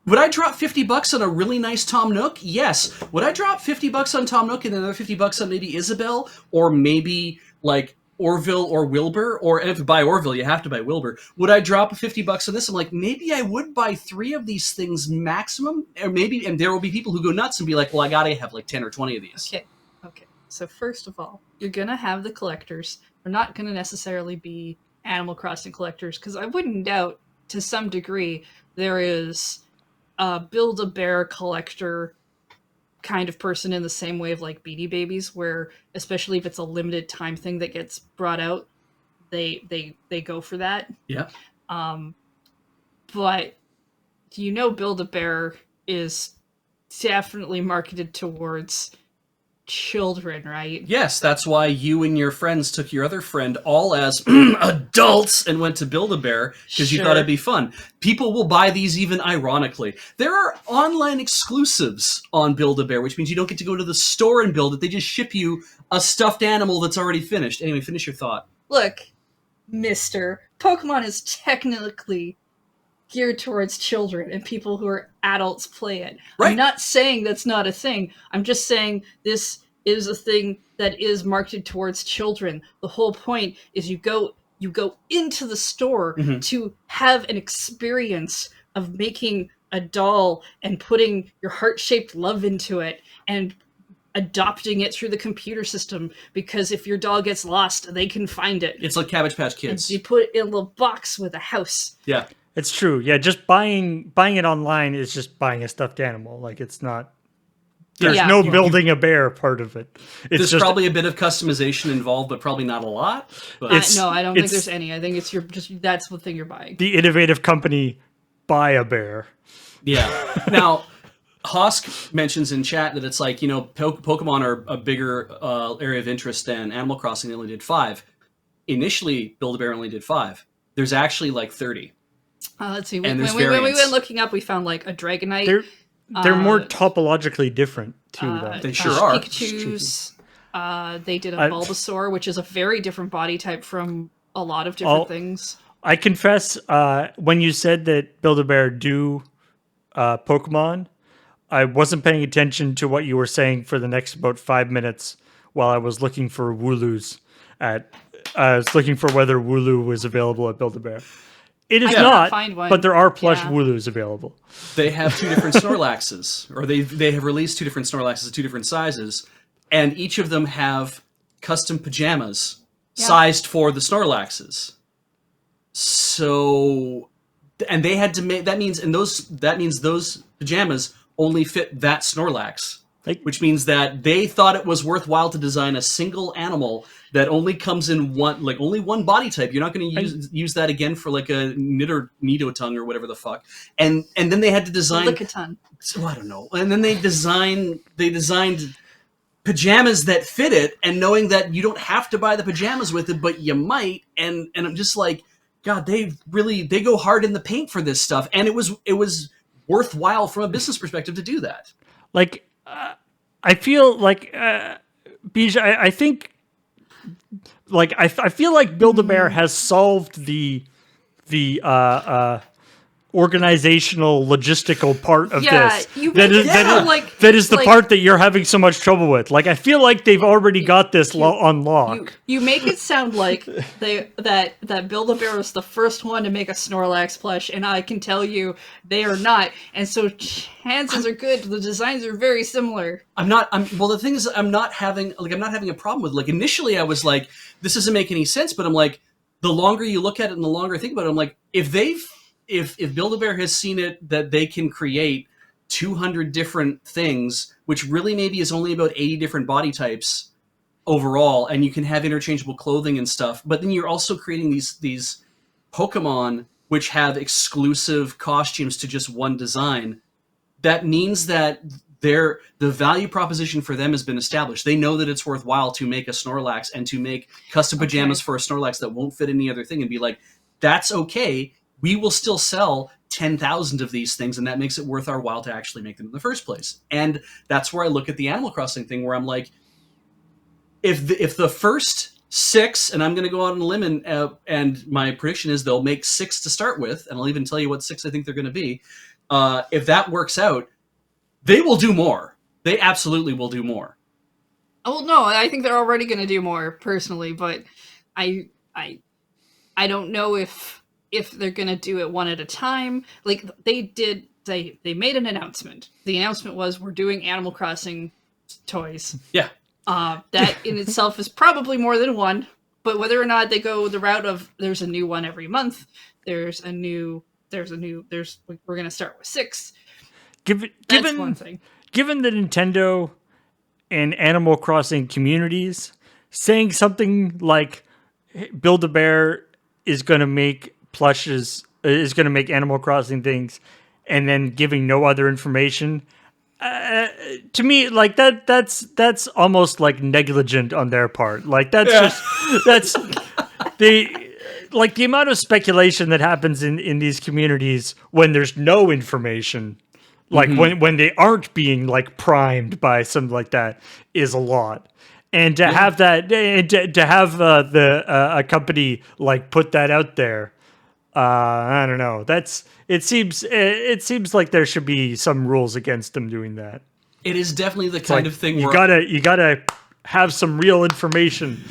would I drop $50 on a really nice Tom Nook? Yes. Would I drop $50 on Tom Nook and another $50 on maybe Isabelle, or maybe like Orville or Wilbur? Or if you buy Orville, you have to buy Wilbur. Would I drop $50 on this? I'm like, maybe I would buy 3 of these things maximum, or maybe, and there will be people who go nuts and be like, well, I gotta have like 10 or 20 of these. Okay. So first of all, you're gonna have the collectors. They're not gonna necessarily be Animal Crossing collectors, because I wouldn't doubt to some degree there is a Build-A-Bear collector kind of person in the same way of like Beanie Babies, where especially if it's a limited time thing that gets brought out, they go for that. Yeah. But Build-A-Bear is definitely marketed towards children, right? Yes, that's why you and your friends took your other friend all as adults and went to Build-A-Bear because you thought it'd be fun. People will buy these even ironically. There are online exclusives on Build-A-Bear, which means you don't get to go to the store and build it. They just ship you a stuffed animal that's already finished. Anyway, finish your thought. Look, mister, Pokemon is technically geared towards children and people who are adults play it. Right. I'm not saying that's not a thing. I'm just saying this is a thing that is marketed towards children. The whole point is you go into the store to have an experience of making a doll and putting your heart-shaped love into it and adopting it through the computer system, because if your doll gets lost, they can find it. It's like Cabbage Patch Kids. And you put it in a little box with a house. Yeah. It's true. Yeah, just buying it online is just buying a stuffed animal. Like, it's not. There's no building a bear part of it. There's probably a bit of customization involved, but probably not a lot. But no, I don't think there's any. I think it's that's the thing you're buying. The innovative company buy a bear. Yeah. Now, Hosk mentions in chat that it's like, Pokemon are a bigger area of interest than Animal Crossing. They only did 5. Initially, Build-A-Bear only did 5. There's actually like 30. Let's see. And when we went looking up, we found like a Dragonite. They're more topologically different too, though. They sure are. Pikachu's. They did a Bulbasaur, which is a very different body type from a lot of different things. I confess, when you said that Build-A-Bear do Pokemon, I wasn't paying attention to what you were saying for the next about 5 minutes while I was looking for Wooloos I was looking for whether Wooloo was available at Build-A-Bear. It is not, but there are plush Wooloos available. They have 2 different Snorlaxes, or they have released 2 different Snorlaxes, 2 different sizes, and each of them have custom pajamas sized for the Snorlaxes. So, and they had to make that means those pajamas only fit that Snorlax. Which means that they thought it was worthwhile to design a single animal that only comes in only one body type. You're not going to use that again for like a Nidotongue or whatever the fuck. And then they had to design Lickitung. So I don't know. And then they designed pajamas that fit it, and knowing that you don't have to buy the pajamas with it, but you might. And I'm just like, God, they go hard in the paint for this stuff, and it was worthwhile from a business perspective to do that. Like. I feel like, Bij, I think, like, I feel like Build-A-Bear has solved the organizational, logistical part of this. That is the part that you're having so much trouble with. Like, I feel like they've already got this on lock. You make it sound like that Build-A-Bear was the first one to make a Snorlax plush, and I can tell you they are not. And so chances are good the designs are very similar. The thing is, I'm not having a problem with, like, initially I was like, this doesn't make any sense, but I'm like, the longer you look at it and the longer I think about it, I'm like, if Build-A-Bear has seen it that they can create 200 different things, which really maybe is only about 80 different body types overall, and you can have interchangeable clothing and stuff, but then you're also creating these Pokemon which have exclusive costumes to just one design, that means that the value proposition for them has been established. They know that it's worthwhile to make a Snorlax and to make custom pajamas for a Snorlax that won't fit any other thing, and be like, that's okay. We will still sell 10,000 of these things, and that makes it worth our while to actually make them in the first place. And that's where I look at the Animal Crossing thing, where I'm like, if the first 6, and I'm going to go out on a limb, and my prediction is they'll make 6 to start with, and I'll even tell you what 6 I think they're going to be. If that works out, they will do more. They absolutely will do more. Oh no, I think they're already going to do more personally, but I don't know if they're going to do it one at a time. Like they made an announcement. The announcement was, we're doing Animal Crossing toys. Yeah. That in itself is probably more than one. But whether or not they go the route of there's a new one every month, we're going to start with 6. That's one thing. Given the Nintendo and Animal Crossing communities, saying something like Build-A-Bear is going to make plushes, is going to make Animal Crossing things, and then giving no other information, to me, like that's almost like negligent on their part. Like that's the amount of speculation that happens in these communities when there's no information, like when they aren't being like primed by something like that, is a lot. And to have that, and to have a company like put that out there, I don't know. It seems like there should be some rules against them doing that. It is definitely the kind Like, of thing you where gotta have some real information,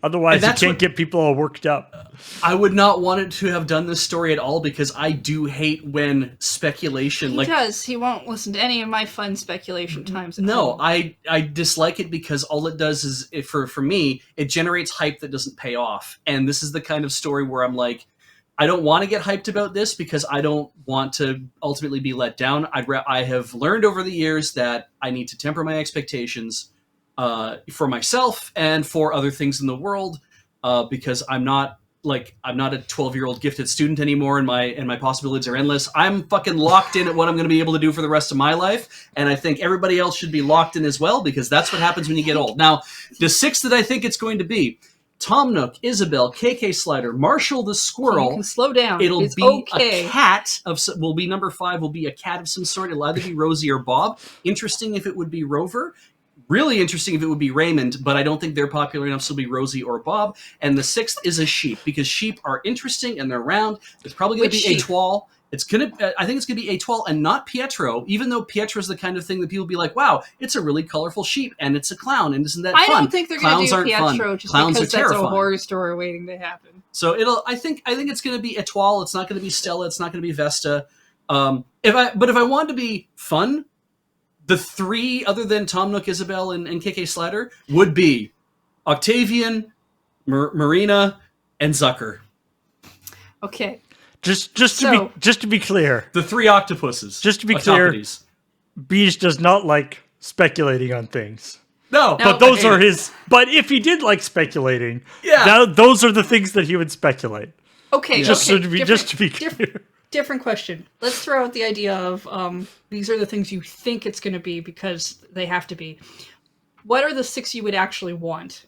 otherwise you can't get people all worked up. I would not want it to have done this story at all, because I do hate when speculation He does. He won't listen to any of my fun speculation times. No, I dislike it because all it does is, for me, it generates hype that doesn't pay off. And this is the kind of story where I'm like, I don't want to get hyped about this because I don't want to ultimately be let down. I have learned over the years that I need to temper my expectations for myself and for other things in the world, because I'm not a 12-year-old gifted student anymore, and my possibilities are endless. I'm fucking locked in at what I'm going to be able to do for the rest of my life, and I think everybody else should be locked in as well, because that's what happens when you get old. Now, the 6 that I think it's going to be: Tom Nook, Isabelle, KK Slider, Marshall the Squirrel. You can slow down. It's a cat will be number 5. Will be a cat of some sort. It'll either be Rosie or Bob. Interesting if it would be Rover. Really interesting if it would be Raymond, but I don't think they're popular enough, so it'll be Rosie or Bob. And the 6th is a sheep, because sheep are interesting and they're round. It's probably going to be Étoile. I think it's going to be Étoile and not Pietro, even though Pietro is the kind of thing that people be like, wow, it's a really colorful sheep and it's a clown, and isn't that fun? I don't think they're going to do Pietro fun. just Clowns because are that's terrifying. a horror story waiting to happen. So I think it's going to be Étoile. It's not going to be Stella. It's not going to be Vesta. If I wanted to be fun, the 3 other than Tom Nook, Isabelle, and KK Slider would be Octavian, Marina, and Zucker. Okay. Just to be clear, The 3 octopuses. Just to be clear, Octopodes. Beej does not like speculating on things. No, But those are his. But if he did like speculating, those are the things that he would speculate. Okay. Just okay. to be clear. Different question. Let's throw out the idea of these are the things you think it's going to be because they have to be. What are the 6 you would actually want?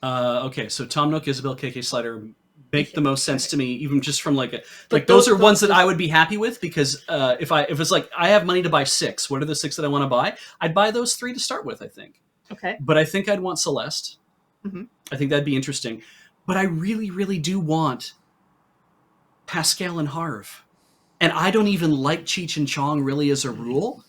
Okay, so Tom Nook, Isabelle, KK Slider make the most sense to me, even just from those are ones that I would be happy with, because if it's like I have money to buy 6, what are the 6 that I want to buy? I'd buy those 3 to start with, I think. Okay. But I think I'd want Celeste. Mm-hmm. I think that'd be interesting. But I really, really do want Pascal and Harv. And I don't even like Cheech and Chong really as a rule,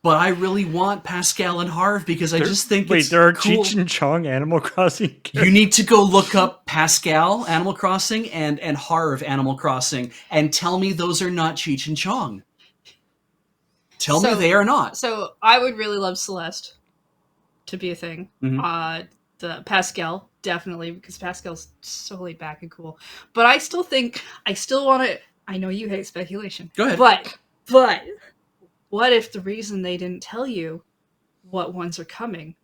but I really want Pascal and Harv because I just think it's there are cool. Cheech and Chong Animal Crossing characters? You need to go look up Pascal Animal Crossing and Harv Animal Crossing and tell me those are not Cheech and Chong. Tell me they are not. So I would really love Celeste to be a thing. Mm-hmm. The Pascal, definitely, because Pascal's so laid back and cool. But I still want to. I know you hate speculation. Go ahead. But what if the reason they didn't tell you what ones are coming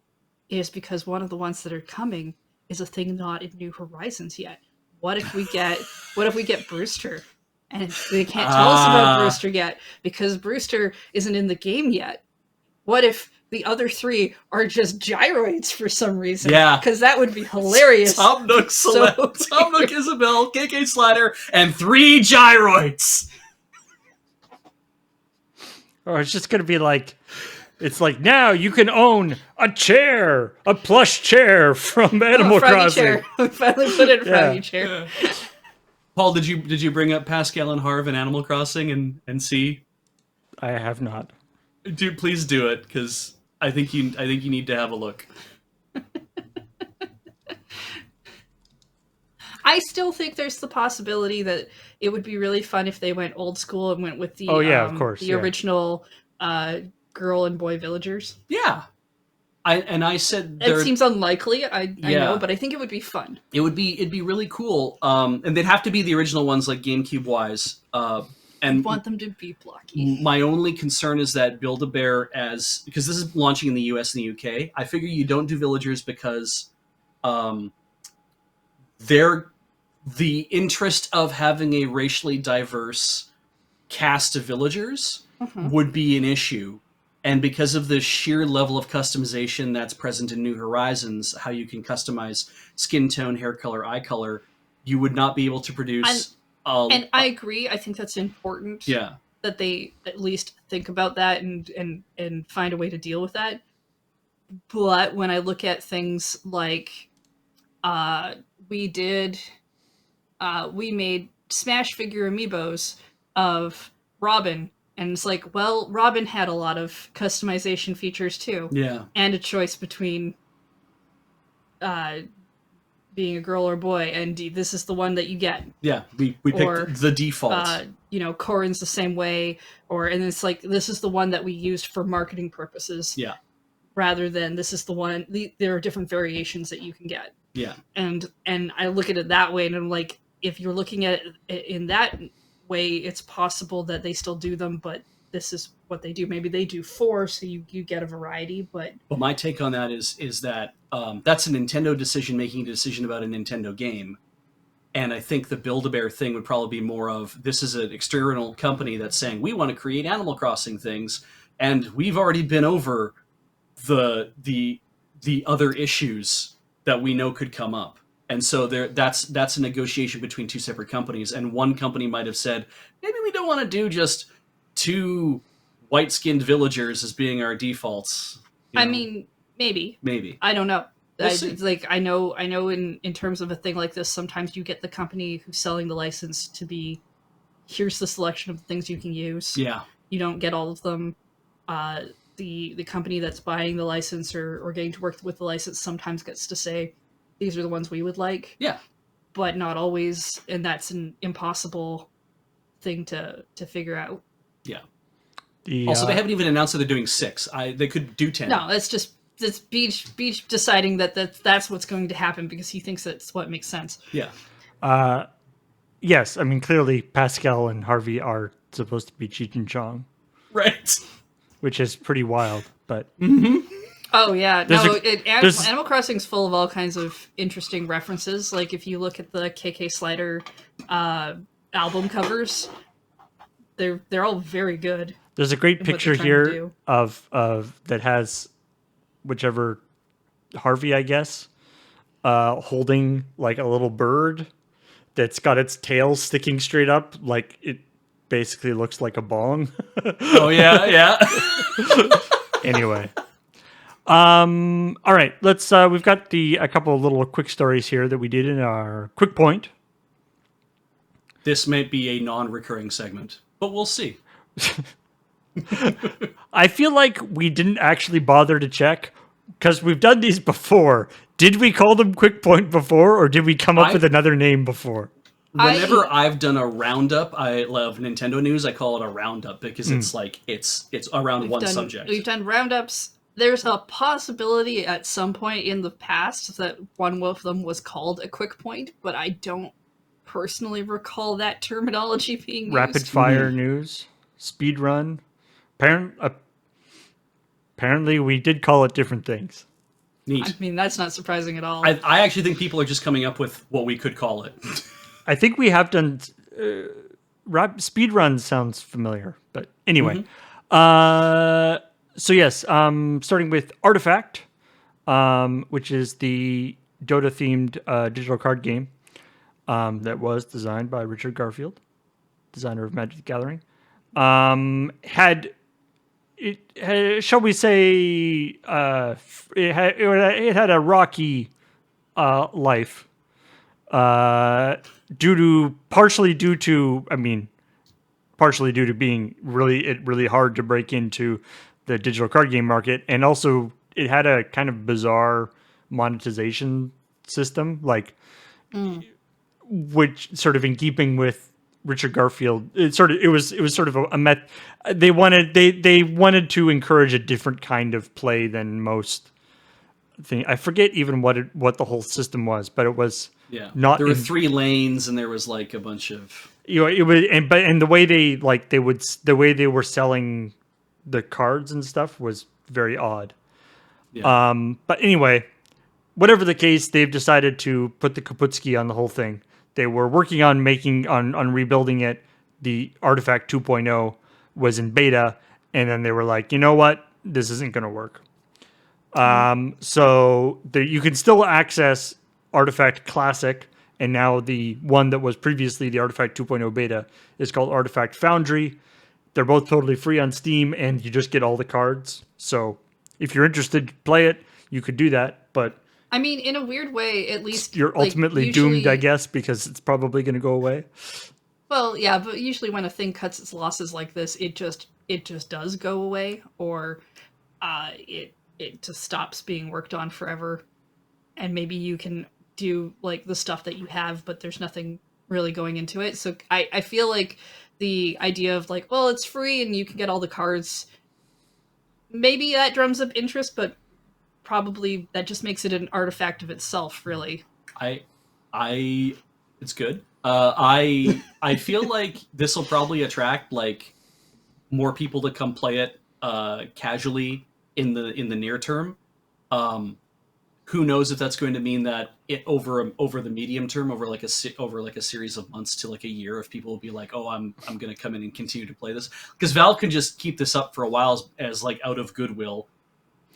is because one of the ones that are coming is a thing not in New Horizons yet? What if we get Brewster and they can't tell us about Brewster yet because Brewster isn't in the game yet? What if the other 3 are just gyroids for some reason? Yeah. Because that would be hilarious. Tom Nook, Tom Nook, Isabelle, KK Slider, and 3 gyroids. Or it's just going to be like, it's like, now you can own a plush chair from Animal Crossing. Chair. We finally put it in Froggy chair. Paul, did you bring up Pascal and Harv in Animal Crossing and see? I have not. Dude, please do it, because I think you need to have a look. I still think there's the possibility that it would be really fun if they went old school and went with the of course, the original girl and boy villagers. Yeah. I said It seems unlikely. I Yeah. know, but I think it would be fun. it'd be really cool. And they'd have to be the original ones, like GameCube wise. I And want them to be blocky. my only concern is that Build-A-Bear, because this is launching in the US and the UK, I figure you don't do villagers because they're the interest of having a racially diverse cast of villagers would be an issue. And because of the sheer level of customization that's present in New Horizons, how you can customize skin tone, hair color, eye color, you would not be able to produce. And I agree. I think that's important. Yeah. That they at least think about that and find a way to deal with that. But when I look at things like we made Smash figure amiibos of Robin, and it's like, well, Robin had a lot of customization features too. Yeah. And a choice between being a girl or boy, and this is the one that you get. Yeah, we picked the default. Corin's the same way, and it's like, this is the one that we used for marketing purposes. Yeah. Rather than this is the one. There are different variations that you can get. Yeah. And I look at it that way, and I'm like, if you're looking at it in that way, it's possible that they still do them, but this is what they do. Maybe they do 4, so you get a variety. But my take on that is that that's a Nintendo decision making a decision about a Nintendo game, and I think the Build-A-Bear thing would probably be more of, this is an external company that's saying, we want to create Animal Crossing things, and we've already been over the other issues that we know could come up. And so that's a negotiation between two separate companies, and one company might have said, maybe we don't want to do just 2 white-skinned villagers as being our defaults. I mean, maybe. I don't know. We'll see. It's like, I know in terms of a thing like this, sometimes you get the company who's selling the license to be, here's the selection of things you can use. Yeah. You don't get all of them. The company that's buying the license or getting to work with the license sometimes gets to say, these are the ones we would like. Yeah. But not always, and that's an impossible thing to figure out. Yeah. Also, they haven't even announced that they're doing 6. They could do 10. No, it's Beach deciding that's what's going to happen because he thinks that's what makes sense. Yeah. Yes, I mean, clearly Pascal and Harvey are supposed to be Cheech and Chong. Right. Which is pretty wild, but... Oh, yeah. Animal Crossing's full of all kinds of interesting references. Like, if you look at the KK Slider album covers, they're all very good. There's a great picture here of that has whichever Harvey, I guess, holding like a little bird that's got its tail sticking straight up, like it basically looks like a bong. Oh yeah. Anyway. All right, let's we've got a couple of little quick stories here that we did in our quick point. This might be a non-recurring segment, but we'll see. I feel like we didn't actually bother to check because we've done these before. Did we call them quick point before, or did we come up with another name before? Whenever I've done a roundup, I love Nintendo news. I call it a roundup because it's like it's around one subject. We've done roundups. There's a possibility at some point in the past that one of them was called a quick point, but I don't personally recall that terminology being used. Rapid fire news, speed run. Apparently, we did call it different things. Neat. I mean, that's not surprising at all. I actually think people are just coming up with what we could call it. I think we have done speed run sounds familiar, but anyway. So yes, starting with Artifact, which is the Dota-themed digital card game that was designed by Richard Garfield, designer of Magic the Gathering. Shall we say, it had a rocky life, partially due to being really hard to break into the digital card game market, and also it had a kind of bizarre monetization system, which sort of in keeping with Richard Garfield, it was sort of they wanted to encourage a different kind of play than most thing. I forget even what the whole system was, but it was not. There were 3 lanes, and there was like a bunch of It was, and the way the way they were selling the cards and stuff was very odd. yeah. But anyway, whatever the case, they've decided to put the kaputski on the whole thing. They were working on on rebuilding it. The Artifact 2.0 was in beta, and then they were like, you know what, this isn't going to work. So you can still access Artifact Classic, and now the one that was previously the Artifact 2.0 beta is called Artifact Foundry. They're both totally free on Steam, and you just get all the cards. So if you're interested to play it, you could do that. But I mean, in a weird way, at least you're ultimately usually, doomed, I guess, because it's probably going to go away. Well, yeah, but usually when a thing cuts its losses like this, it just does go away, or it just stops being worked on forever, and maybe you can do like the stuff that you have, but there's nothing really going into it. So I feel like the idea of like, well, it's free and you can get all the cards, maybe that drums up interest, but probably that just makes it an artifact of itself, really. It's good. I feel like this will probably attract like more people to come play it casually in the near term. Who knows if that's going to mean that it over the medium term, over like a series of months to like a year, if people will be like, oh, I'm going to come in and continue to play this, because Valve can just keep this up for a while as like out of goodwill,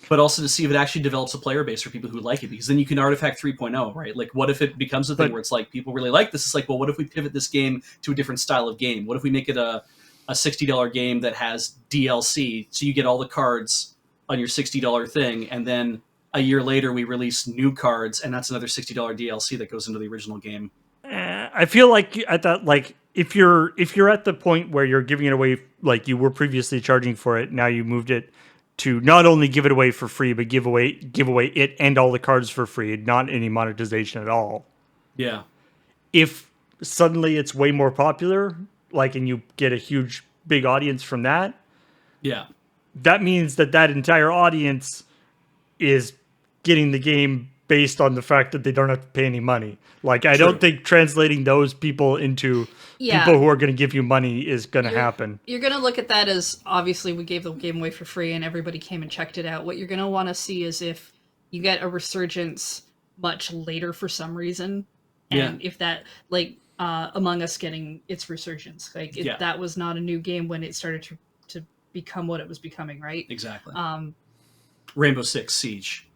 but also to see if it actually develops a player base for people who like it, because then you can Artifact 3.0, right? Like, what if it becomes a thing where it's like people really like this? It's like, well, what if we pivot this game to a different style of game? What if we make it a $60 game that has DLC, so you get all the cards on your $60 thing, and then a year later we release new cards, and that's another $60 DLC that goes into the original game. I feel like at that, like if you're at the point where you're giving it away, like you were previously charging for it, now you moved it to not only give it away for free, but give away it and all the cards for free, not any monetization at all. Yeah. If suddenly it's way more popular, like, and you get a huge, big audience from that, yeah, that means that entire audience is getting the game based on the fact that they don't have to pay any money. Like, I don't think translating those people into people who are going to give you money is going to happen. You're going to look at that as, obviously, we gave the game away for free and everybody came and checked it out. What you're going to want to see is if you get a resurgence much later for some reason, and if that, like, Among Us getting its resurgence. Like, that was not a new game when it started to become what it was becoming, right? Exactly. Rainbow Six Siege.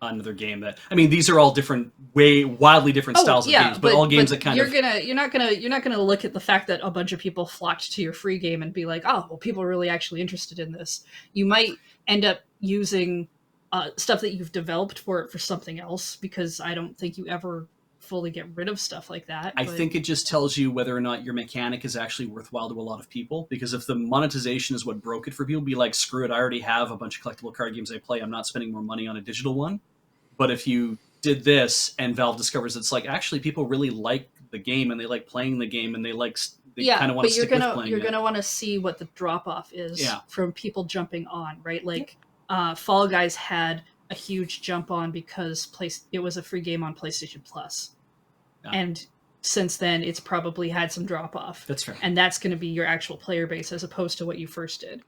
Another game that, I mean, these are all different, wildly different styles of games, but all games that kind you're not gonna look at the fact that a bunch of people flocked to your free game and be like, oh, well, people are really actually interested in this. You might end up using stuff that you've developed for it for something else, because I don't think you ever fully get rid of stuff like that. I think it just tells you whether or not your mechanic is actually worthwhile to a lot of people, because if the monetization is what broke it for people, be like, screw it, I already have a bunch of collectible card games I play, I'm not spending more money on a digital one. But if you did this and Valve discovers it's like, actually people really like the game and they like playing the game and they kind of want to stick with playing it. You're going to want to see what the drop-off is from people jumping on, right? Like, Fall Guys had a huge jump on because it was a free game on PlayStation Plus. Yeah. And since then, it's probably had some drop-off. That's fair. And that's going to be your actual player base as opposed to what you first did.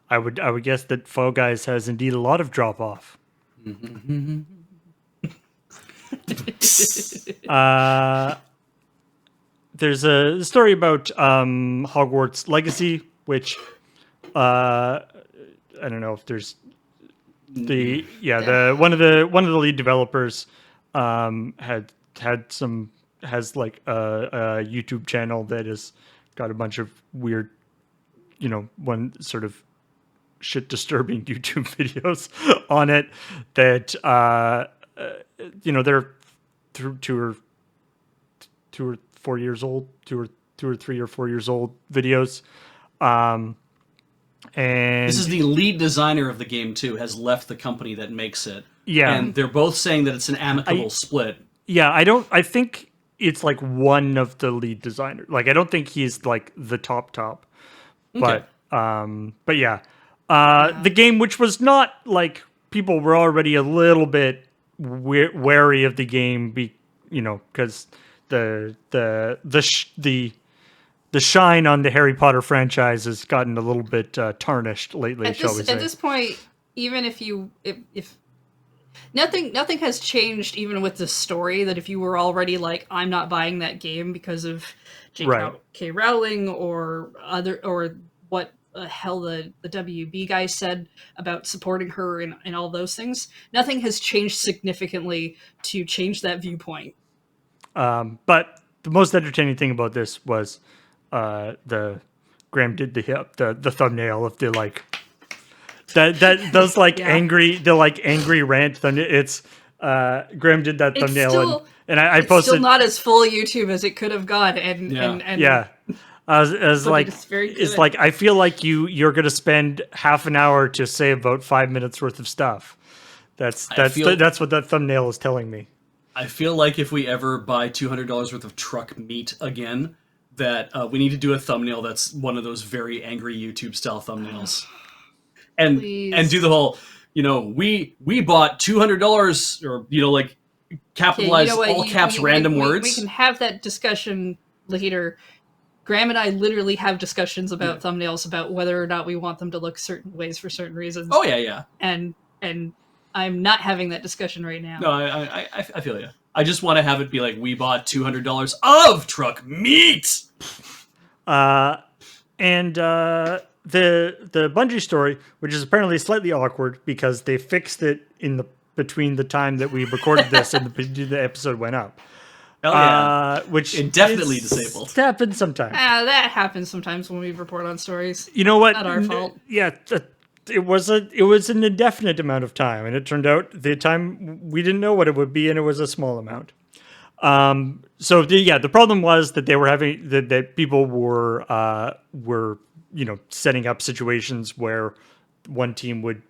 I would guess that Fall Guys has indeed a lot of drop-off. There's a story about Hogwarts Legacy, which I don't know if there's one of the lead developers has like a YouTube channel that has got a bunch of weird, one sort of shit disturbing YouTube videos on it that they're two or 4 years old, two or 3 or 4 years old videos. And this is the lead designer of the game too, has left the company that makes it. Yeah. And they're both saying that it's an amicable split. Yeah, I think it's like one of the lead designers. Like, I don't think he's like the top. Okay. But yeah. The game, which was not like people were already a little bit wary of the game, because the shine on the Harry Potter franchise has gotten a little bit tarnished lately, shall we say? At this point, even if nothing has changed, even with the story, that if you were already like, I'm not buying that game because of J.K. Rowling or what the hell the WB guy said about supporting her and all those things, nothing has changed significantly to change that viewpoint. But the most entertaining thing about this was the Graham did the thumbnail of the like those like angry rant. It's Graham did that thumbnail still, and I it's posted. Still not as full YouTube as it could have gone, and As like it's like I feel like you're gonna spend half an hour to say about 5 minutes worth of stuff. That's what that thumbnail is telling me. I feel like if we ever buy $200 worth of truck meat again, that we need to do a thumbnail that's one of those very angry YouTube style thumbnails, and do the whole, we bought $200, or like capitalize all caps random words. We can have that discussion later. Graham and I literally have discussions about thumbnails, about whether or not we want them to look certain ways for certain reasons. Oh yeah. And I'm not having that discussion right now. No, I feel you. I just want to have it be like, we bought $200 of truck meat. And the Bungie story, which is apparently slightly awkward because they fixed it between the time that we recorded this and the episode went up. Oh yeah, which indefinitely disabled. It happens sometimes. That happens sometimes when we report on stories. You know what? Not our fault. Yeah, it was an indefinite amount of time, and it turned out the time we didn't know what it would be, and it was a small amount. So the problem was that they were having that people were setting up situations where one team would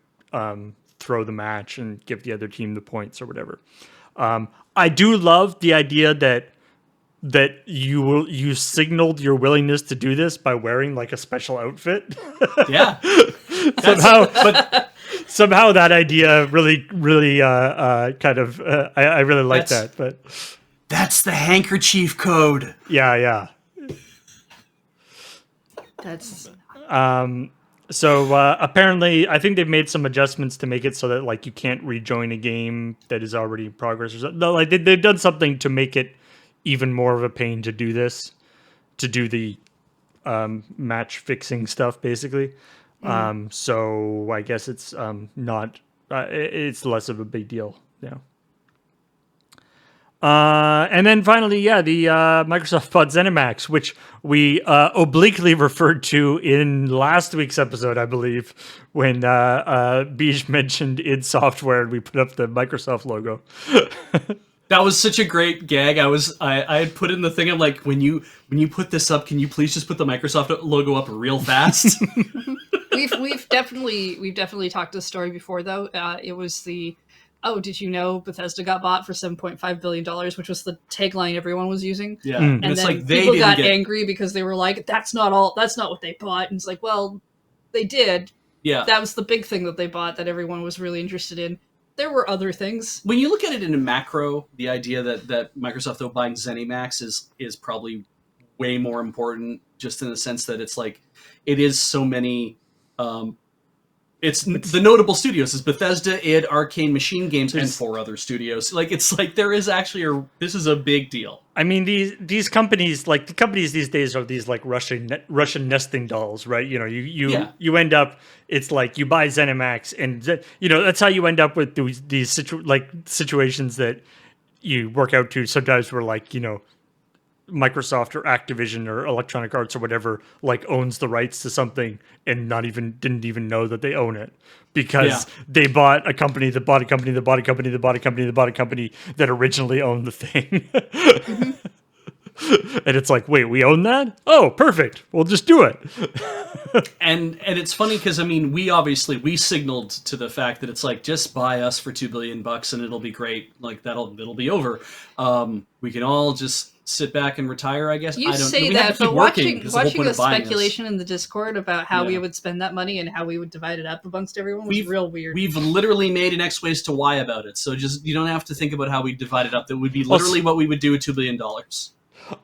throw the match and give the other team the points or whatever. I do love the idea that you signaled your willingness to do this by wearing like a special outfit. Yeah. Somehow that idea really kind of I really like that. But that's the handkerchief code. Yeah. That's So apparently, I think they've made some adjustments to make it so that like you can't rejoin a game that is already in progress or something. No, like they've done something to make it even more of a pain to do this, to do the match fixing stuff, basically. So I guess it's not. It's less of a big deal now. And then finally, the Microsoft bought ZeniMax, which we obliquely referred to in last week's episode, I believe, when Beej mentioned id Software and we put up the Microsoft logo. That was such a great gag. I had put in the thing. I'm like, when you put this up, can you please just put the Microsoft logo up real fast? we've definitely talked this story before, though. It was the did you know Bethesda got bought for $7.5 billion, which was the tagline everyone was using. Yeah. And it's then like they people didn't got angry because they were like, that's not what they bought. And it's like, well, they did. Yeah. That was the big thing that they bought that everyone was really interested in. There were other things. When you look at it in a macro, the idea that Microsoft, though, buying ZeniMax is probably way more important, just in the sense that it's like, it is so many... It's the notable studios is Bethesda, id, Arcane, Machine Games, and 4 other studios. Like, it's like there is actually this is a big deal. I mean, these companies, like the companies these days, are these like Russian nesting dolls, right? You end up, it's like you buy ZeniMax, and that's how you end up with these situations that you work out to. Sometimes we're like, Microsoft or Activision or Electronic Arts or whatever owns the rights to something and didn't even know that they own it because they bought a company that bought a company that bought a company that bought a company that bought a company that originally owned the thing. Mm-hmm. And it's like, wait, we own that? Oh, perfect. We'll just do it. and it's funny because we signaled to the fact that it's like, just buy us for $2 billion and it'll be great. Like it'll be over. We can all just sit back and retire, I guess. You I don't say we have that, to keep but working, because the whole watching point the of buying us. speculation in the Discord about how we Yeah. would spend that money and how we would divide it up amongst everyone was real weird. We've literally made an X ways to Y about it, so just you don't have to think about how we divide it up. That would be literally what we would do with $2 billion.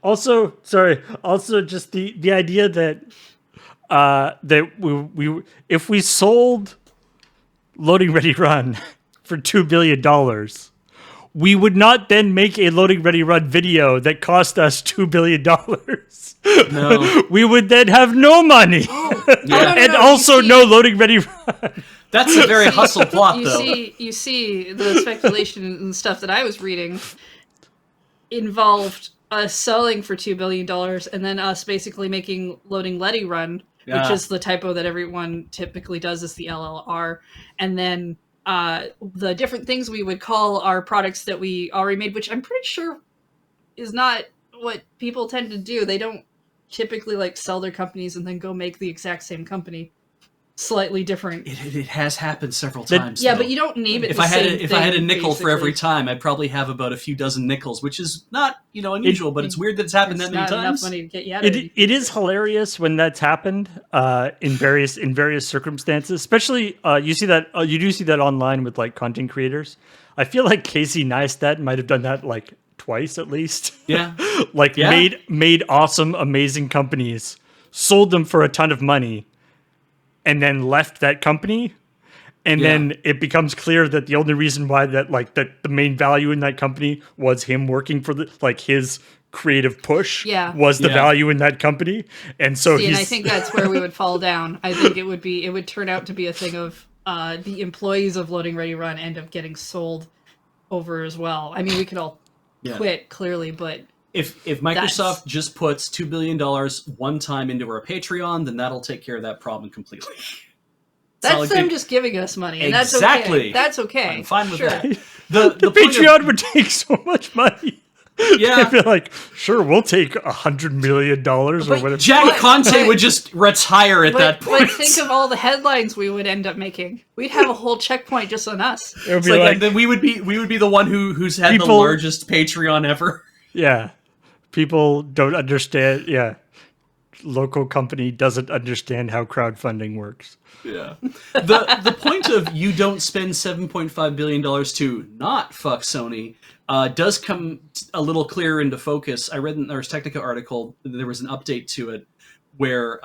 Also, sorry. Also, just the idea that that we if we sold Loading Ready Run for $2 billion, we would not then make a Loading Ready Run video that cost us $2 billion. No. We would then have no money. And also no Loading Ready Run. That's a very hustle plot, though. You see, the speculation and stuff that I was reading involved us selling for $2 billion and then us basically making Loading Ready Run, which is the typo that everyone typically does, is the LLR, and then the different things we would call our products that we already made, which I'm pretty sure is not what people tend to do. They don't typically like sell their companies and then go make the exact same company slightly different. It has happened several times. Yeah, though. but you don't name it. If I had a nickel for every time, I'd probably have about a few dozen nickels, which is not unusual, but it's weird that it's happened that many times. Enough money to get you out of it. It is hilarious when that's happened in various circumstances. Especially you see that you do see that online with like content creators. I feel like Casey Neistat might have done that like twice at least. Yeah, made awesome, amazing companies, sold them for a ton of money, and then left that company. And then it becomes clear that the only reason why that the main value in that company was him working for his creative push was the value in that company. And so and I think that's where we would fall down. I think it would turn out to be a thing of the employees of Loading Ready Run end up getting sold over as well. I mean, we could all quit clearly, but if Microsoft just puts $2 billion one time into our Patreon, then that'll take care of that problem completely. That's them just giving us money, and exactly. That's okay. I'm fine with that. The Patreon would take so much money. Yeah, I'd be like, sure, we'll take $100 million or whatever. Jack Conte would just retire at that point. But think of all the headlines we would end up making. We'd have a whole checkpoint just on us. It would be like then we would be the one who's had the largest Patreon ever. Yeah, people don't understand. Yeah, local company doesn't understand how crowdfunding works. Yeah, the point of you don't spend $7.5 billion to not fuck Sony does come a little clearer into focus. I read in our Technica article, there was an update to it where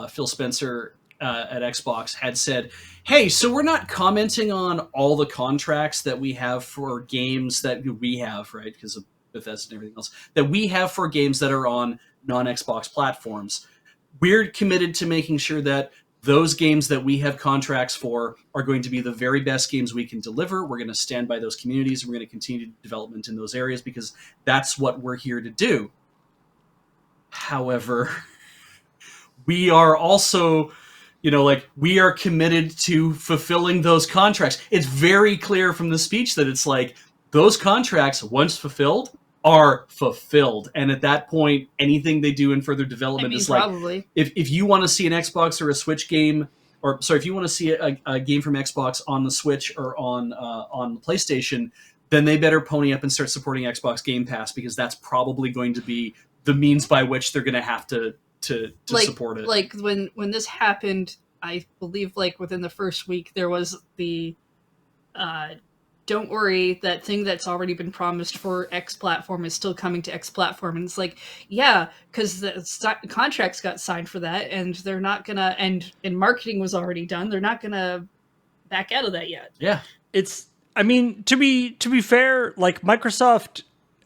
Phil Spencer at Xbox had said, hey, so we're not commenting on all the contracts that we have for games that we have, right, because of Bethesda and everything else, that we have for games that are on non-Xbox platforms. We're committed to making sure that those games that we have contracts for are going to be the very best games we can deliver. We're going to stand by those communities. We're going to continue development in those areas because that's what we're here to do. However, we are also, we are committed to fulfilling those contracts. It's very clear from the speech that it's like those contracts, once fulfilled, are fulfilled, and at that point anything they do in further development is like if you want to see an Xbox or a Switch game, or sorry, if you want to see a game from Xbox on the Switch or on the PlayStation, then they better pony up and start supporting Xbox Game Pass, because that's probably going to be the means by which they're going to have to support it. Like when this happened, I believe within the first week there was the don't worry, that thing that's already been promised for X platform is still coming to X platform. And it's like, yeah, because the contracts got signed for that, and they're not gonna, and marketing was already done. They're not gonna back out of that yet. Yeah, I mean, to be fair, like Microsoft,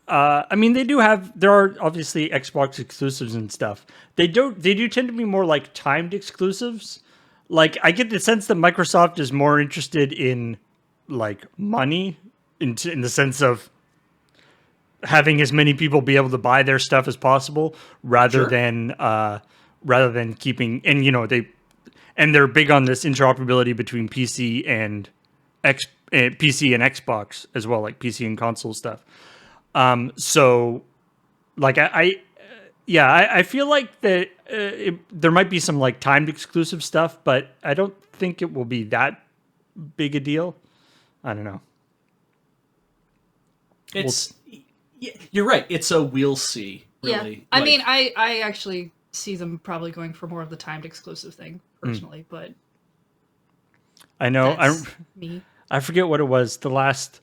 I mean, there are obviously Xbox exclusives and stuff. They do tend to be more like timed exclusives. Like, I get the sense that Microsoft is more interested in like money in the sense of having as many people be able to buy their stuff as possible rather than keeping, and they're big on this interoperability between PC and Xbox as well, like PC and console stuff. So like I feel like that there might be some like timed exclusive stuff, but I don't think it will be that big a deal. I don't know. It's Yeah, you're right. It's a we'll see. Really. Yeah, I mean, I actually see them probably going for more of the timed exclusive thing personally, but I know. that's me. I forget what it was. The last.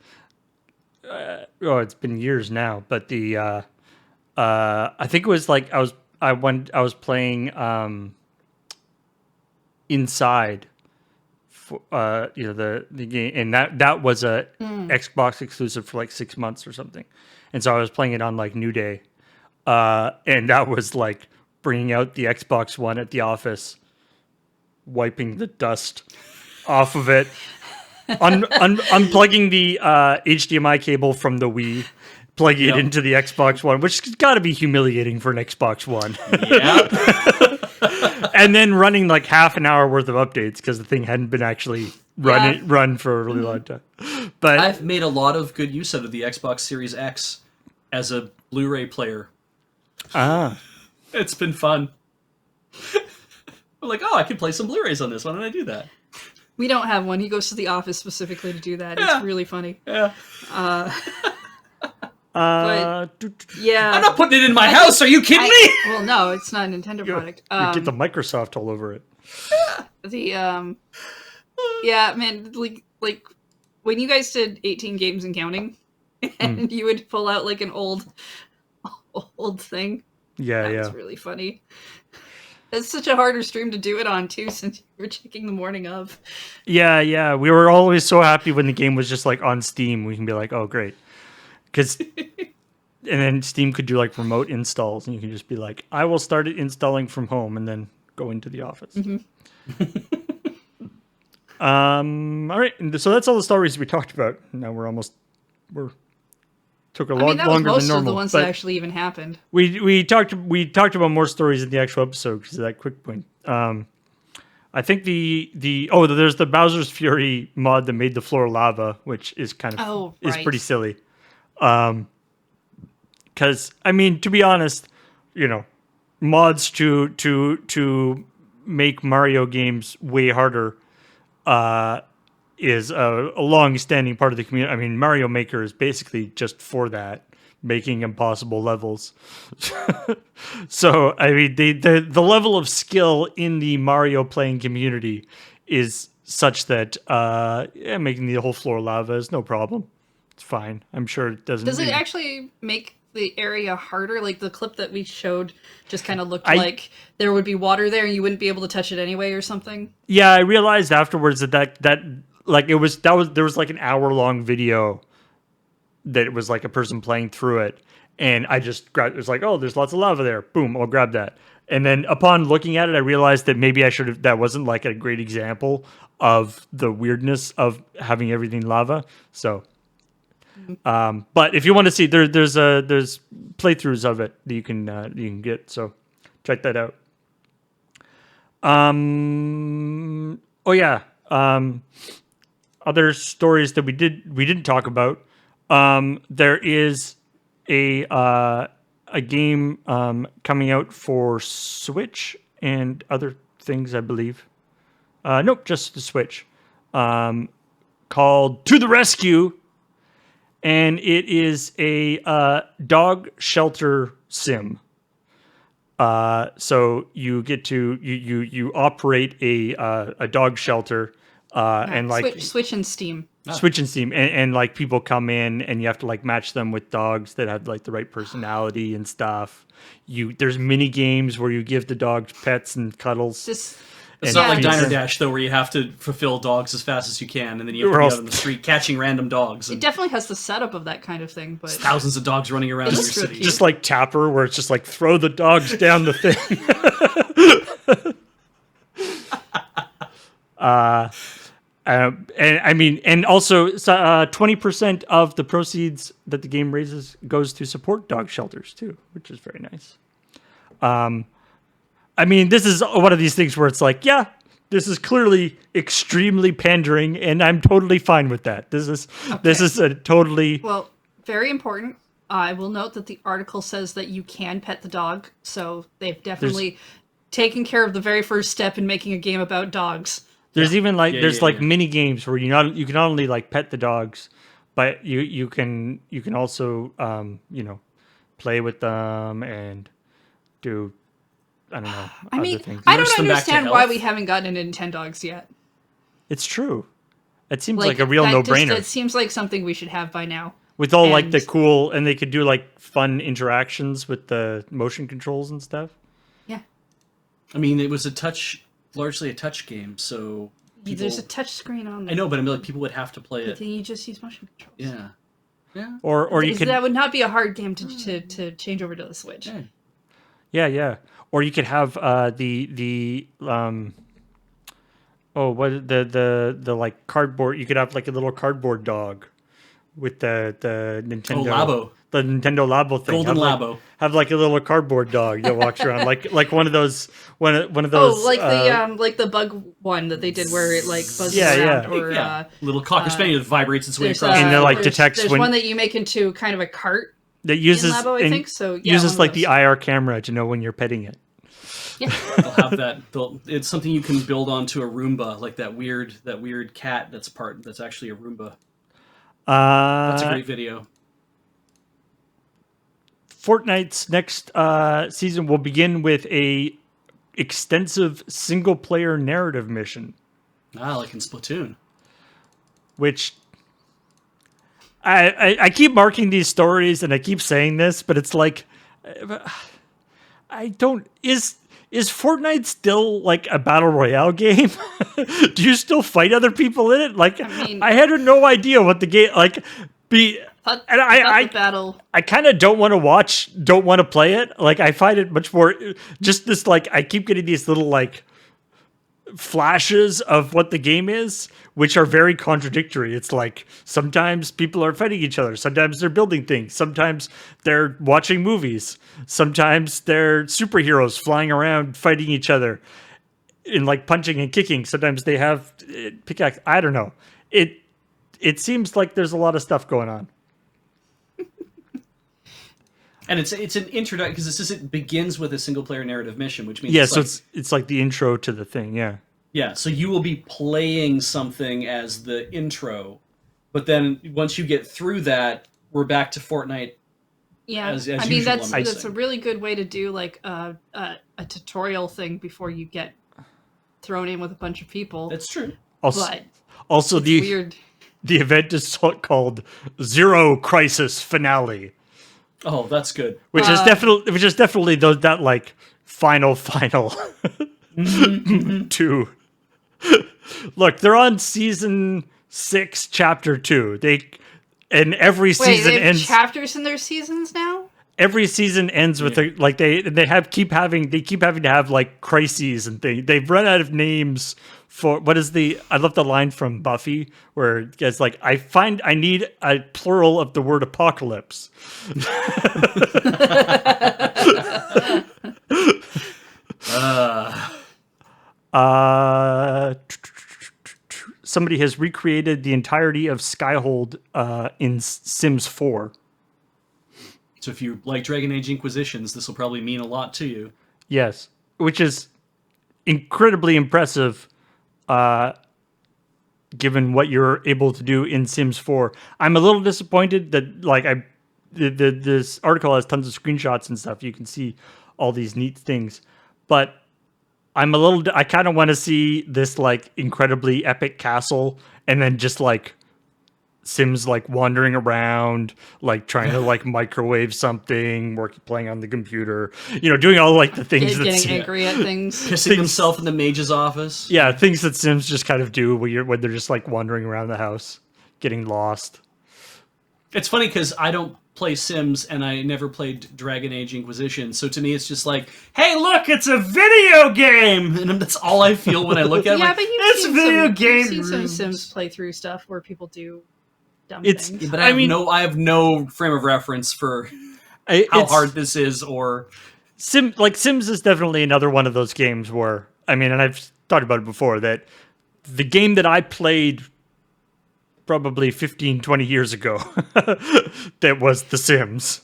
It's been years now, but I think it was like I was playing Inside, for, the game, and that was a Xbox exclusive for like 6 months or something, and so I was playing it on like New Day, and that was like bringing out the Xbox One at the office, wiping the dust off of it, unplugging the HDMI cable from the Wii, plugging it into the Xbox One, which has got to be humiliating for an Xbox One. Yeah. And then running like half an hour worth of updates because the thing hadn't been actually run for a really long time. But I've made a lot of good use out of the Xbox Series X as a Blu-ray player. It's been fun. I'm like, I can play some Blu-rays on this. Why don't I do that? We don't have one. He goes to the office specifically to do that. It's really funny. Yeah. But yeah, I'm not putting it in my house. Are you kidding me? Well, no, it's not a Nintendo product. you get the Microsoft all over it. Yeah, man, like when you guys did 18 games and counting, and you would pull out like an old thing. Yeah, That was really funny. It's such a harder stream to do it on too, since you were checking the morning of. Yeah. We were always so happy when the game was just like on Steam. We can be like, oh, great. Because, and then Steam could do like remote installs, and you can just be like, I will start it installing from home and then go into the office. All right. So that's all the stories we talked about. Now took a lot that longer was most than normal. of the ones that actually even happened. We talked about more stories in the actual episode because of that quick point. I think there's the Bowser's Fury mod that made the floor lava, which is is pretty silly. Because I mean, to be honest, mods to make Mario games way harder is a long-standing part of the community. I mean, Mario Maker is basically just for that, making impossible levels. So I mean, the level of skill in the Mario playing community is such that making the whole floor lava is no problem. It's fine. I'm sure it doesn't. Does it actually make the area harder? Like the clip that we showed just kind of looked like there would be water there and you wouldn't be able to touch it anyway or something. Yeah, I realized afterwards that like there was like an hour-long video that it was like a person playing through it, and I just grabbed. It was like, oh, there's lots of lava there. Boom, I'll grab that. And then upon looking at it, I realized that maybe I should have. That wasn't like a great example of the weirdness of having everything lava. So. But if you want to see, there's playthroughs of it that you can get. So check that out. Other stories that we didn't talk about. There is a game coming out for Switch and other things, I believe. Nope, just the Switch. Called To the Rescue. And it is a dog shelter sim. So you get to you operate a dog shelter, and like Switch and Steam. Switch and Steam, and like people come in and you have to like match them with dogs that have like the right personality and stuff. There's mini games where you give the dogs pets and cuddles. It's not like Diner Dash, though, where you have to fulfill dogs as fast as you can, and then you have to be out on the street catching random dogs. It definitely has the setup of that kind of thing, but thousands of dogs running around in your city. Just like Tapper, where it's just like throw the dogs down the thing. And I mean, and also 20% of the proceeds that the game raises goes to support dog shelters too, which is very nice. I mean, this is one of these things where it's like, yeah, this is clearly extremely pandering, and I'm totally fine with that. This is a totally very important. I will note that the article says that you can pet the dog, so they've definitely taken care of the very first step in making a game about dogs. There's even like mini games where you can not only like pet the dogs, but you can also play with them and do I don't know I other mean, things. I Nurse don't them back to understand why health. we haven't gotten a Nintendogs yet. It's true. It seems like a real that no-brainer. It seems like something we should have by now. With all like the And- cool, and they could do like fun interactions with the motion controls and stuff. Yeah. I mean, it was largely a touch game, so people, There's a touch screen on there. I know, but I mean, like, people would have to play it. Then you just use motion controls. Yeah. Yeah. Or you could That would not be a hard game to change over to the Switch. Yeah. yeah. Or you could have the the like cardboard. You could have like a little cardboard dog with the Nintendo Labo. the Nintendo Labo thing. Golden have Labo. Like, have like a little cardboard dog that walks around like one of those one of those. Oh, like the bug one that they did where it like buzzes around. Or Yeah. Little cocker spaniel that vibrates its way there's, across. And it, like, there's- detects There's when- one that you make into kind of a cart that in uses Labo, I and think. So yeah, uses one of like the those. IR camera to know when you're petting it. They'll have that. It's something you can build onto a Roomba, like that weird cat that's actually a Roomba. That's a great video. Fortnite's next season will begin with a extensive single player narrative mission, Like in Splatoon. which I keep marking these stories and I keep saying this, but it's like I don't is Fortnite still like a battle royale game? Do you still fight other people in it? Like I mean- I had no idea what the game like be. Thought- And thought the battle. I kind of don't want to play it. Like I find it much more just this like I keep getting these little like flashes of what the game is, which are very contradictory. It's like sometimes people are fighting each other, sometimes they're building things, sometimes they're watching movies, sometimes they're superheroes flying around fighting each other in like punching and kicking. Sometimes they have pickaxe. I don't know. It seems like there's a lot of stuff going on. And it's an introduction because it begins with a single player narrative mission, which means Yeah, it's so like, it's like the intro to the thing. Yeah. so you will be playing something as the intro, but then once you get through that, we're back to Fortnite. Yeah, As I mean usual, that's I'm a guessing. really good way to do like a tutorial thing before you get thrown in with a bunch of people. That's true. But Also, the weird. the event is called Zero Crisis Finale, Oh, that's good. which is definitely that like final two. Look, they're on season 6, chapter 2. And every Wait, season they have ends. chapters in their seasons now? Every season ends with a, like they keep having to have like crises and things. They've run out of names for what is the I love the line from Buffy where it's like I need a plural of the word apocalypse. Somebody has recreated the entirety of Skyhold in Sims 4. So if you like Dragon Age Inquisitions, this will probably mean a lot to you. Yes, which is incredibly impressive, given what you're able to do in Sims 4. I'm a little disappointed that this article has tons of screenshots and stuff. You can see all these neat things, but I kind of want to see this like incredibly epic castle, and then just like Sims like wandering around, like trying to like microwave something, playing on the computer, doing all like the things that Getting angry at things. Pissing himself in the mage's office. things that Sims just kind of do when they're just like wandering around the house, getting lost. It's funny because I don't play Sims and I never played Dragon Age Inquisition, so to me it's just like, hey, look, it's a video game, and that's all I feel when I look at it. Yeah, Like, but it's video game. You've seen some rooms. Sims playthrough stuff where people do dumb It's- things. But I mean- I have no frame of reference for how It's- hard this is, or Sims is definitely another one of those games where and I've talked about it before, that the game that I played probably 15, 20 years ago that was The Sims.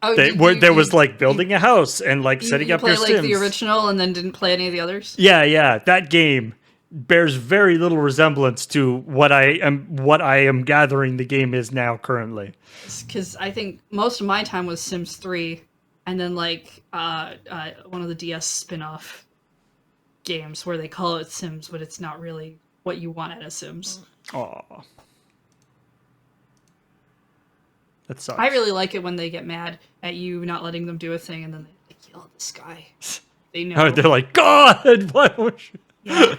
Oh, There was like building a house and like setting you up play your like Sims. the original and then didn't play any of the others. Yeah, that game bears very little resemblance to what I am gathering the game is now currently. Because I think most of my time was Sims 3, and then like one of the DS spin-off games where they call it Sims, but it's not really what you want out of Sims. Aw. That sucks. I really like it when they get mad at you not letting them do a thing, and then they yell at the sky. They know. Oh, they're like, God, why won't you? Yeah.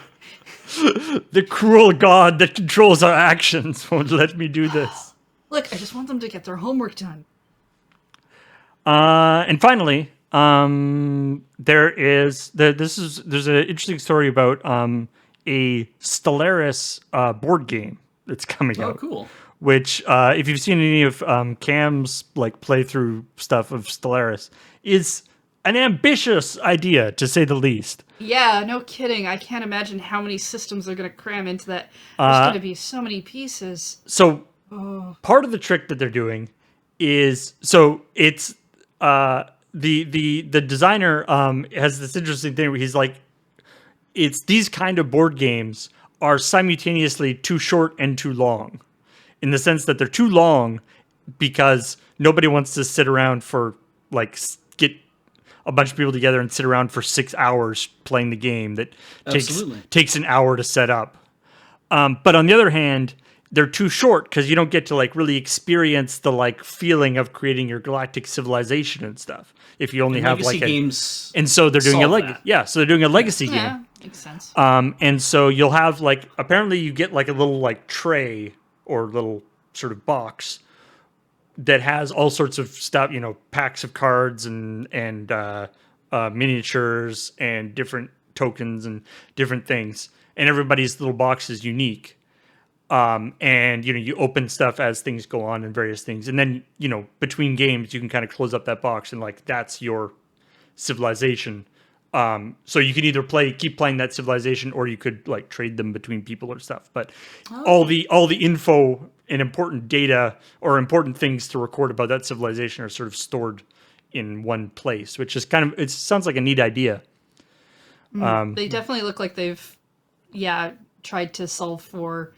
The cruel God that controls our actions won't let me do this. Look, I just want them to get their homework done. And finally, there's an interesting story about a Stellaris board game that's coming out. Oh, cool. Which, if you've seen any of Cam's like playthrough stuff of Stellaris, is an ambitious idea to say the least. Yeah, no kidding. I can't imagine how many systems they're going to cram into that. There's going to be so many pieces. So part of the trick that they're doing is it's the designer has this interesting thing where he's like, it's these kind of board games are simultaneously too short and too long, in the sense that they're too long because nobody wants to sit around for like get a bunch of people together and sit around for 6 hours playing the game that takes an hour to set up. But on the other hand, they're too short because you don't get to like really experience the like feeling of creating your galactic civilization and stuff if you only have like games. And so they're doing so they're doing a legacy game. Yeah, makes sense. And so you'll have like, apparently you get like a little like tray or little sort of box that has all sorts of stuff, you know, packs of cards and miniatures and different tokens and different things. And everybody's little box is unique. And, you know, you open stuff as things go on and various things. And then, you know, between games, you can kind of close up that box and like, that's your civilization. So you can either keep playing that civilization, or you could like trade them between people or stuff. But all the info and important data or important things to record about that civilization are sort of stored in one place, which is it sounds like a neat idea. They definitely look like they've, tried to solve for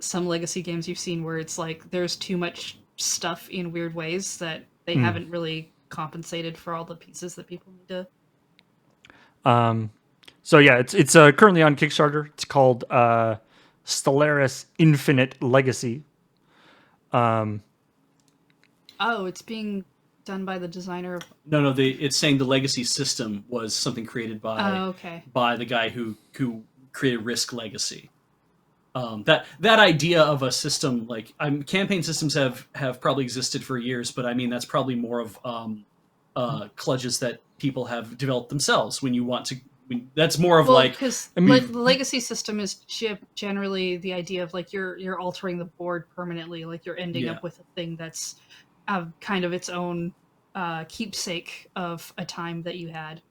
some legacy games you've seen where it's like there's too much stuff in weird ways that they haven't really compensated for all the pieces that people need to. So yeah, it's currently on Kickstarter. It's called Stellaris Infinite Legacy. It's being done by the designer of... No, it's saying the legacy system was something created by the guy who created Risk Legacy. That idea of a system like campaign systems have probably existed for years, but I mean that's probably more of kludges that people have developed themselves. When you want to, that's more of because the legacy system is generally the idea of like you're altering the board permanently, like you're ending up with a thing that's kind of its own keepsake of a time that you had.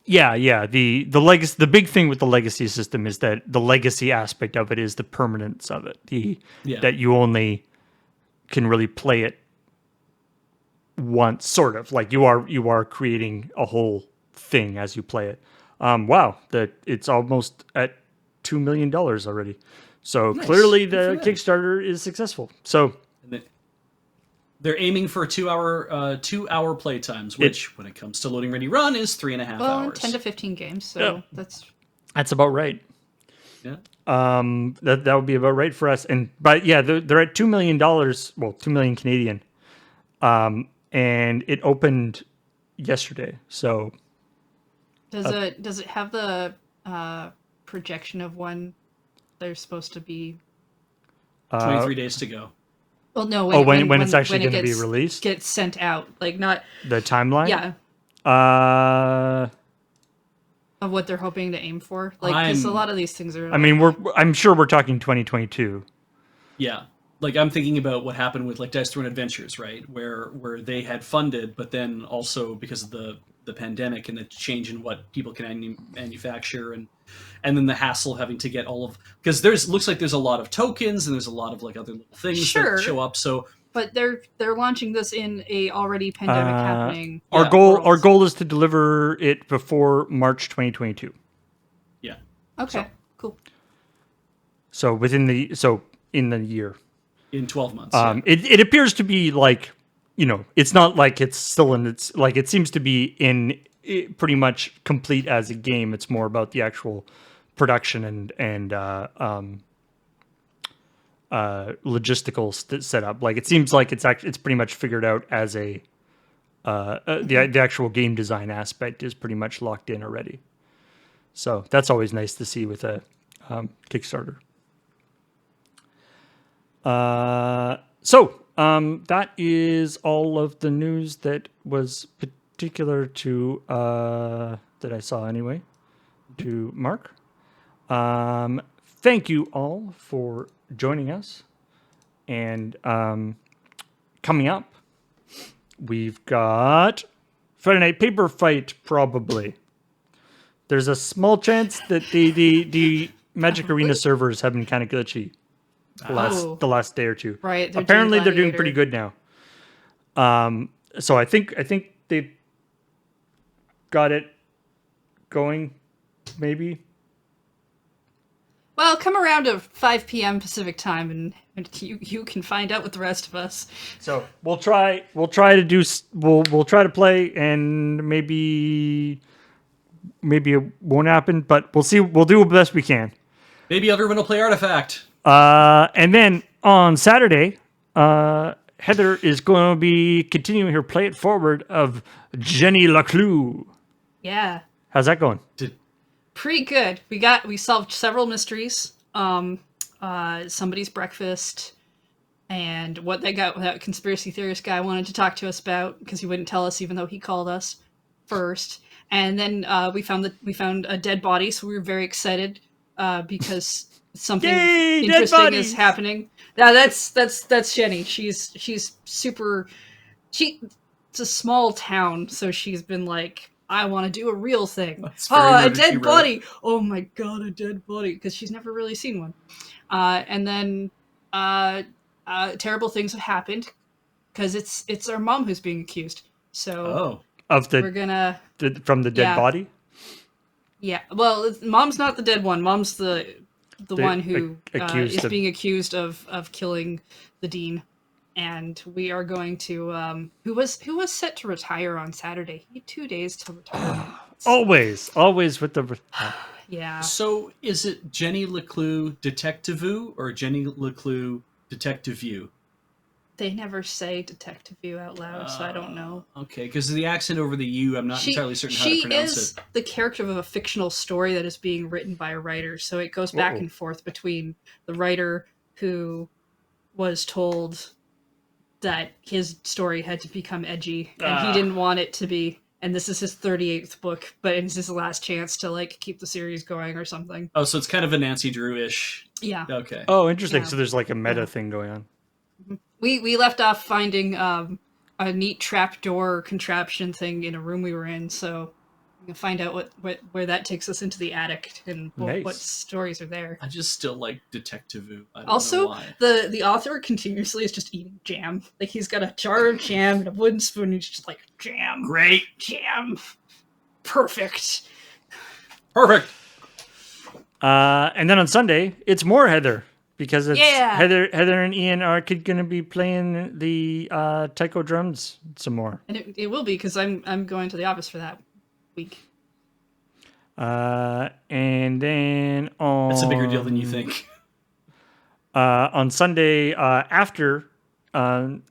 Yeah. The legacy, the big thing with the legacy system is that the legacy aspect of it is the permanence of it. That you only can really play it once, sort of like you are creating a whole thing as you play it. Wow, that it's almost at $2 million already. So nice. Clearly the Kickstarter is successful. So they're aiming for 2 hour play times, which when it comes to loading ready run is 3.5 hours. 10 to 15 games. So that's about right. Yeah. That would be about right for us. But they're at $2 million. Well, 2 million Canadian. And it opened yesterday. So does it have the projection of when they're supposed to be? 23 days to go. Well, no. When it's actually going to be released, gets sent out, like not the timeline. Yeah. Of what they're hoping to aim for, like because a lot of these things are. I mean, I'm sure we're talking 2022. Yeah. Like I'm thinking about what happened with like Dice Throne Adventures, right? Where they had funded, but then also because of the pandemic and the change in what people can manufacture and then the hassle having to get all of, because looks like there's a lot of tokens and there's a lot of like other little things that show up. So, but they're launching this in a already pandemic happening. Our goal is to deliver it before March 2022. Yeah. Okay. cool. So in the year. In 12 months. Yeah. It appears to be like, it's not like it's still in its, like, it seems to be pretty much complete as a game. It's more about the actual production and logistical setup. Like, it seems like it's pretty much figured out as the actual game design aspect is pretty much locked in already. So that's always nice to see with a Kickstarter. That is all of the news that was particular to that I saw anyway. To Mark. Thank you all for joining us. And coming up, we've got Friday Night Paper Fight, probably. There's a small chance that the Magic Arena servers have been kind of glitchy the last day or two. Right. Apparently, they're doing pretty good now. So I think they've got it going, maybe. Well, come around to 5 p.m. Pacific time, and you can find out with the rest of us. So we'll try to play, and maybe it won't happen, but we'll see. We'll do the best we can. Maybe everyone will play Artifact. And then on Saturday, Heather is going to be continuing her Play It Forward of Jenny Leclue. Yeah. How's that going? Pretty good. We solved several mysteries. Somebody's breakfast, and what that conspiracy theorist guy wanted to talk to us about, because he wouldn't tell us even though he called us first. And then we found a dead body, so we were very excited because something interesting is happening. Now that's Jenny. She's super. It's a small town, so she's been like, I want to do a real thing. A dead body. Oh my god, a dead body, because she's never really seen one. And then terrible things have happened because it's our mom who's being accused. So we're gonna from the dead body. Yeah, well, mom's not the dead one. Mom's the one who is being accused of killing the dean. And we are going to who was set to retire on Saturday. He had 2 days to retire. always with the yeah. So is it Jenny Leclue Detective-Vu or Jenny Leclue Detective-Vu? They never say Detective-Vu out loud, so I don't know. Okay, because of the accent over the U, I'm not entirely certain how to pronounce it. She is the character of a fictional story that is being written by a writer, so it goes back and forth between the writer who was told that his story had to become edgy, and he didn't want it to be, and this is his 38th book, but it's his last chance to like keep the series going or something. Oh, so it's kind of a Nancy Drew-ish. Yeah. Okay. Oh, interesting. Yeah. So there's like a meta thing going on. We left off finding a neat trapdoor contraption thing in a room we were in, so we can find out where that takes us into the attic and what stories are there. I just still like Detective-Vu. I don't also, know why. the author continuously is just eating jam. Like, he's got a jar of jam and a wooden spoon, and he's just like, jam. Great. Jam. Perfect. And then on Sunday, it's more Heather. Because it's Heather and Ian are going to be playing the taiko drums some more. And it will be, because I'm going to the office for that week. And then on... That's a bigger deal than you think. On Sunday after Rhythm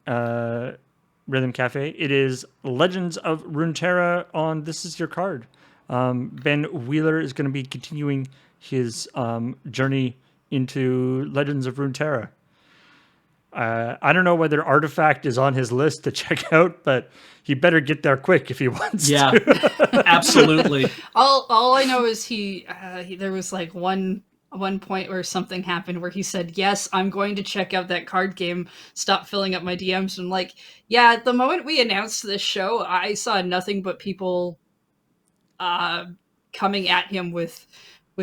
Cafe, it is Legends of Runeterra on This Is Your Card. Ben Wheeler is going to be continuing his journey into Legends of Runeterra. I don't know whether Artifact is on his list to check out, but he better get there quick if he wants to. Absolutely. All I know is he there was like one point where something happened where he said, yes, I'm going to check out that card game, stop filling up my DMs. And like, yeah, the moment we announced this show, I saw nothing but people coming at him with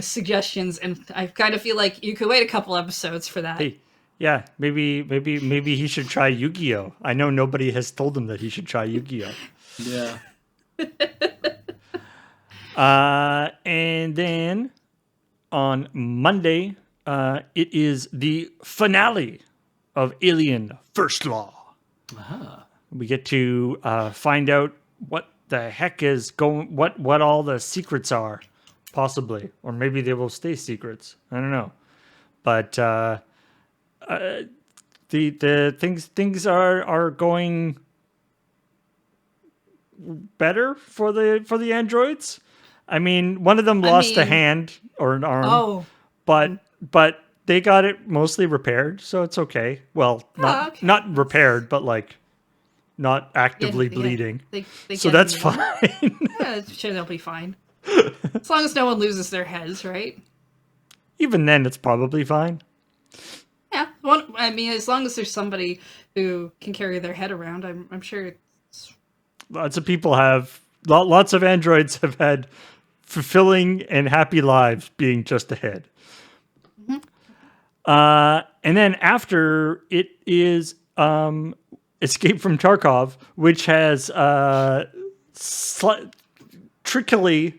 suggestions, and I kind of feel like you could wait a couple episodes for that. Hey, yeah, maybe he should try Yu-Gi-Oh! I know nobody has told him that he should try Yu-Gi-Oh! Yeah. And then on Monday. It is the finale of Alien First Law. We get to find out what the heck is going, what all the secrets are, possibly, or maybe they will stay secrets. I don't know, but the things are going better for the androids. I mean, one of them lost a hand or an arm, but they got it mostly repaired, so it's okay. Well, not repaired, but like not actively bleeding. So that's fine. Sure, they'll be fine. As long as no one loses their heads, right? Even then, it's probably fine. Yeah, well, I mean, as long as there's somebody who can carry their head around, I'm sure. Lots of people lots of androids have had fulfilling and happy lives being just ahead. Mm-hmm. And then after it is Escape from Tarkov, which has trickily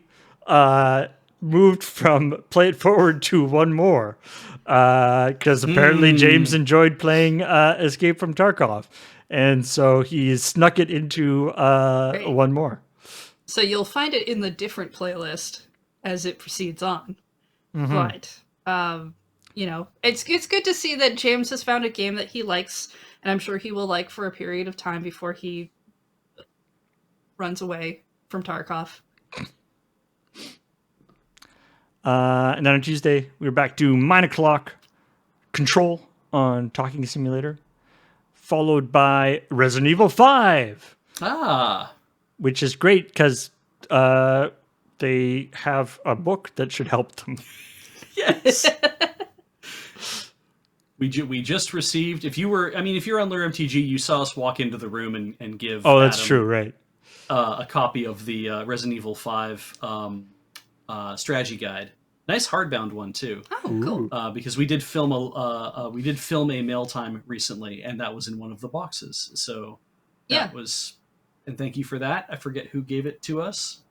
moved from Play It Forward to one more. Because apparently James enjoyed playing Escape from Tarkov. And so he snuck it into one more. So you'll find it in the different playlist as it proceeds on. Mm-hmm. But, it's good to see that James has found a game that he likes, and I'm sure he will like for a period of time before he runs away from Tarkov. And then on Tuesday, we were back to 9 o'clock Control on Talking Simulator, followed by Resident Evil 5. Which is great because they have a book that should help them. Yes. We just received, if you're on Lure MTG, you saw us walk into the room and give that's Adam, true, right. A copy of the Resident Evil 5 strategy guide. Nice hardbound one too. Oh, cool. Because we did film a mail time recently, and that was in one of the boxes. So that was, and thank you for that. I forget who gave it to us.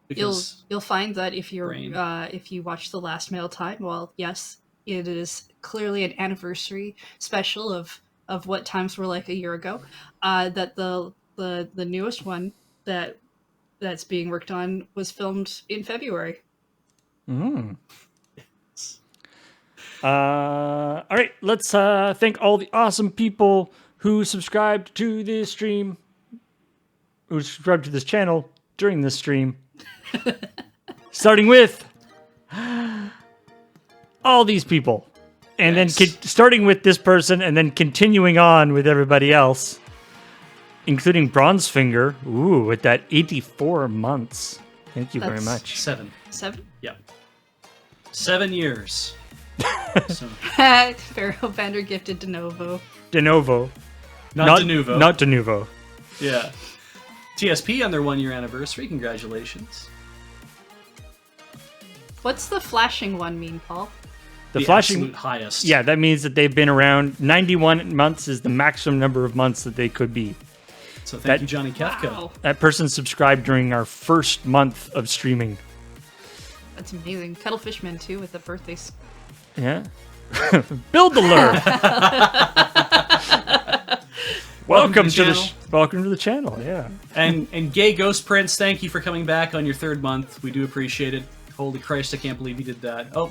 Because you'll find that if you watch the last mail time, well, yes, it is clearly an anniversary special of what times were like a year ago. That the newest one that's being worked on was filmed in February. All right, let's thank all the awesome people who subscribed to this stream, who subscribed to this channel during this stream. Starting with all these people, and then starting with this person, and then continuing on with everybody else, including Bronzefinger. Ooh, with that 84 months. Thank you very much. 7. Yeah. 7 years. Pharaoh Bender gifted De Novo. Not De Novo. Not De Novo. Yeah. TSP on their 1 year anniversary. Congratulations. What's the flashing one mean, Paul? The flashing absolute highest. Yeah, that means that they've been around. 91 months is the maximum number of months that they could be. So thank you, Johnny Kefka. Wow. That person subscribed during our first month of streaming. That's amazing. Kettlefishman too with the birthdays. Yeah. Build the lure. Welcome to the channel. Yeah. And Gay Ghost Prince, thank you for coming back on your 3rd month. We do appreciate it. Holy Christ, I can't believe you did that. Oh,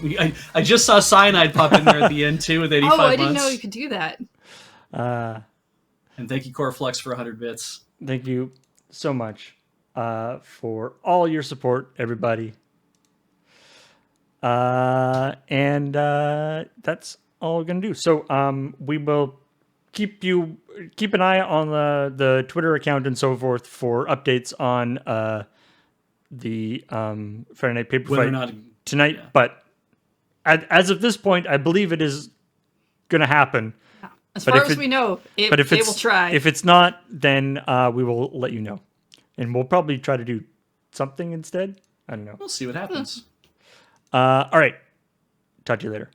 I just saw Cyanide pop in there at the end too with 85 months. Oh, I didn't know you could do that. And thank you, Coreflux, for 100 bits. Thank you so much for all your support, everybody. And that's all we're gonna do. So we will keep an eye on the Twitter account and so forth for updates on the Friday Night Paper Fight tonight. Yeah. But as of this point, I believe it is gonna happen. As far as we know, they will try. If it's not, then we will let you know, and we'll probably try to do something instead. I don't know. We'll see what happens. All right. Talk to you later.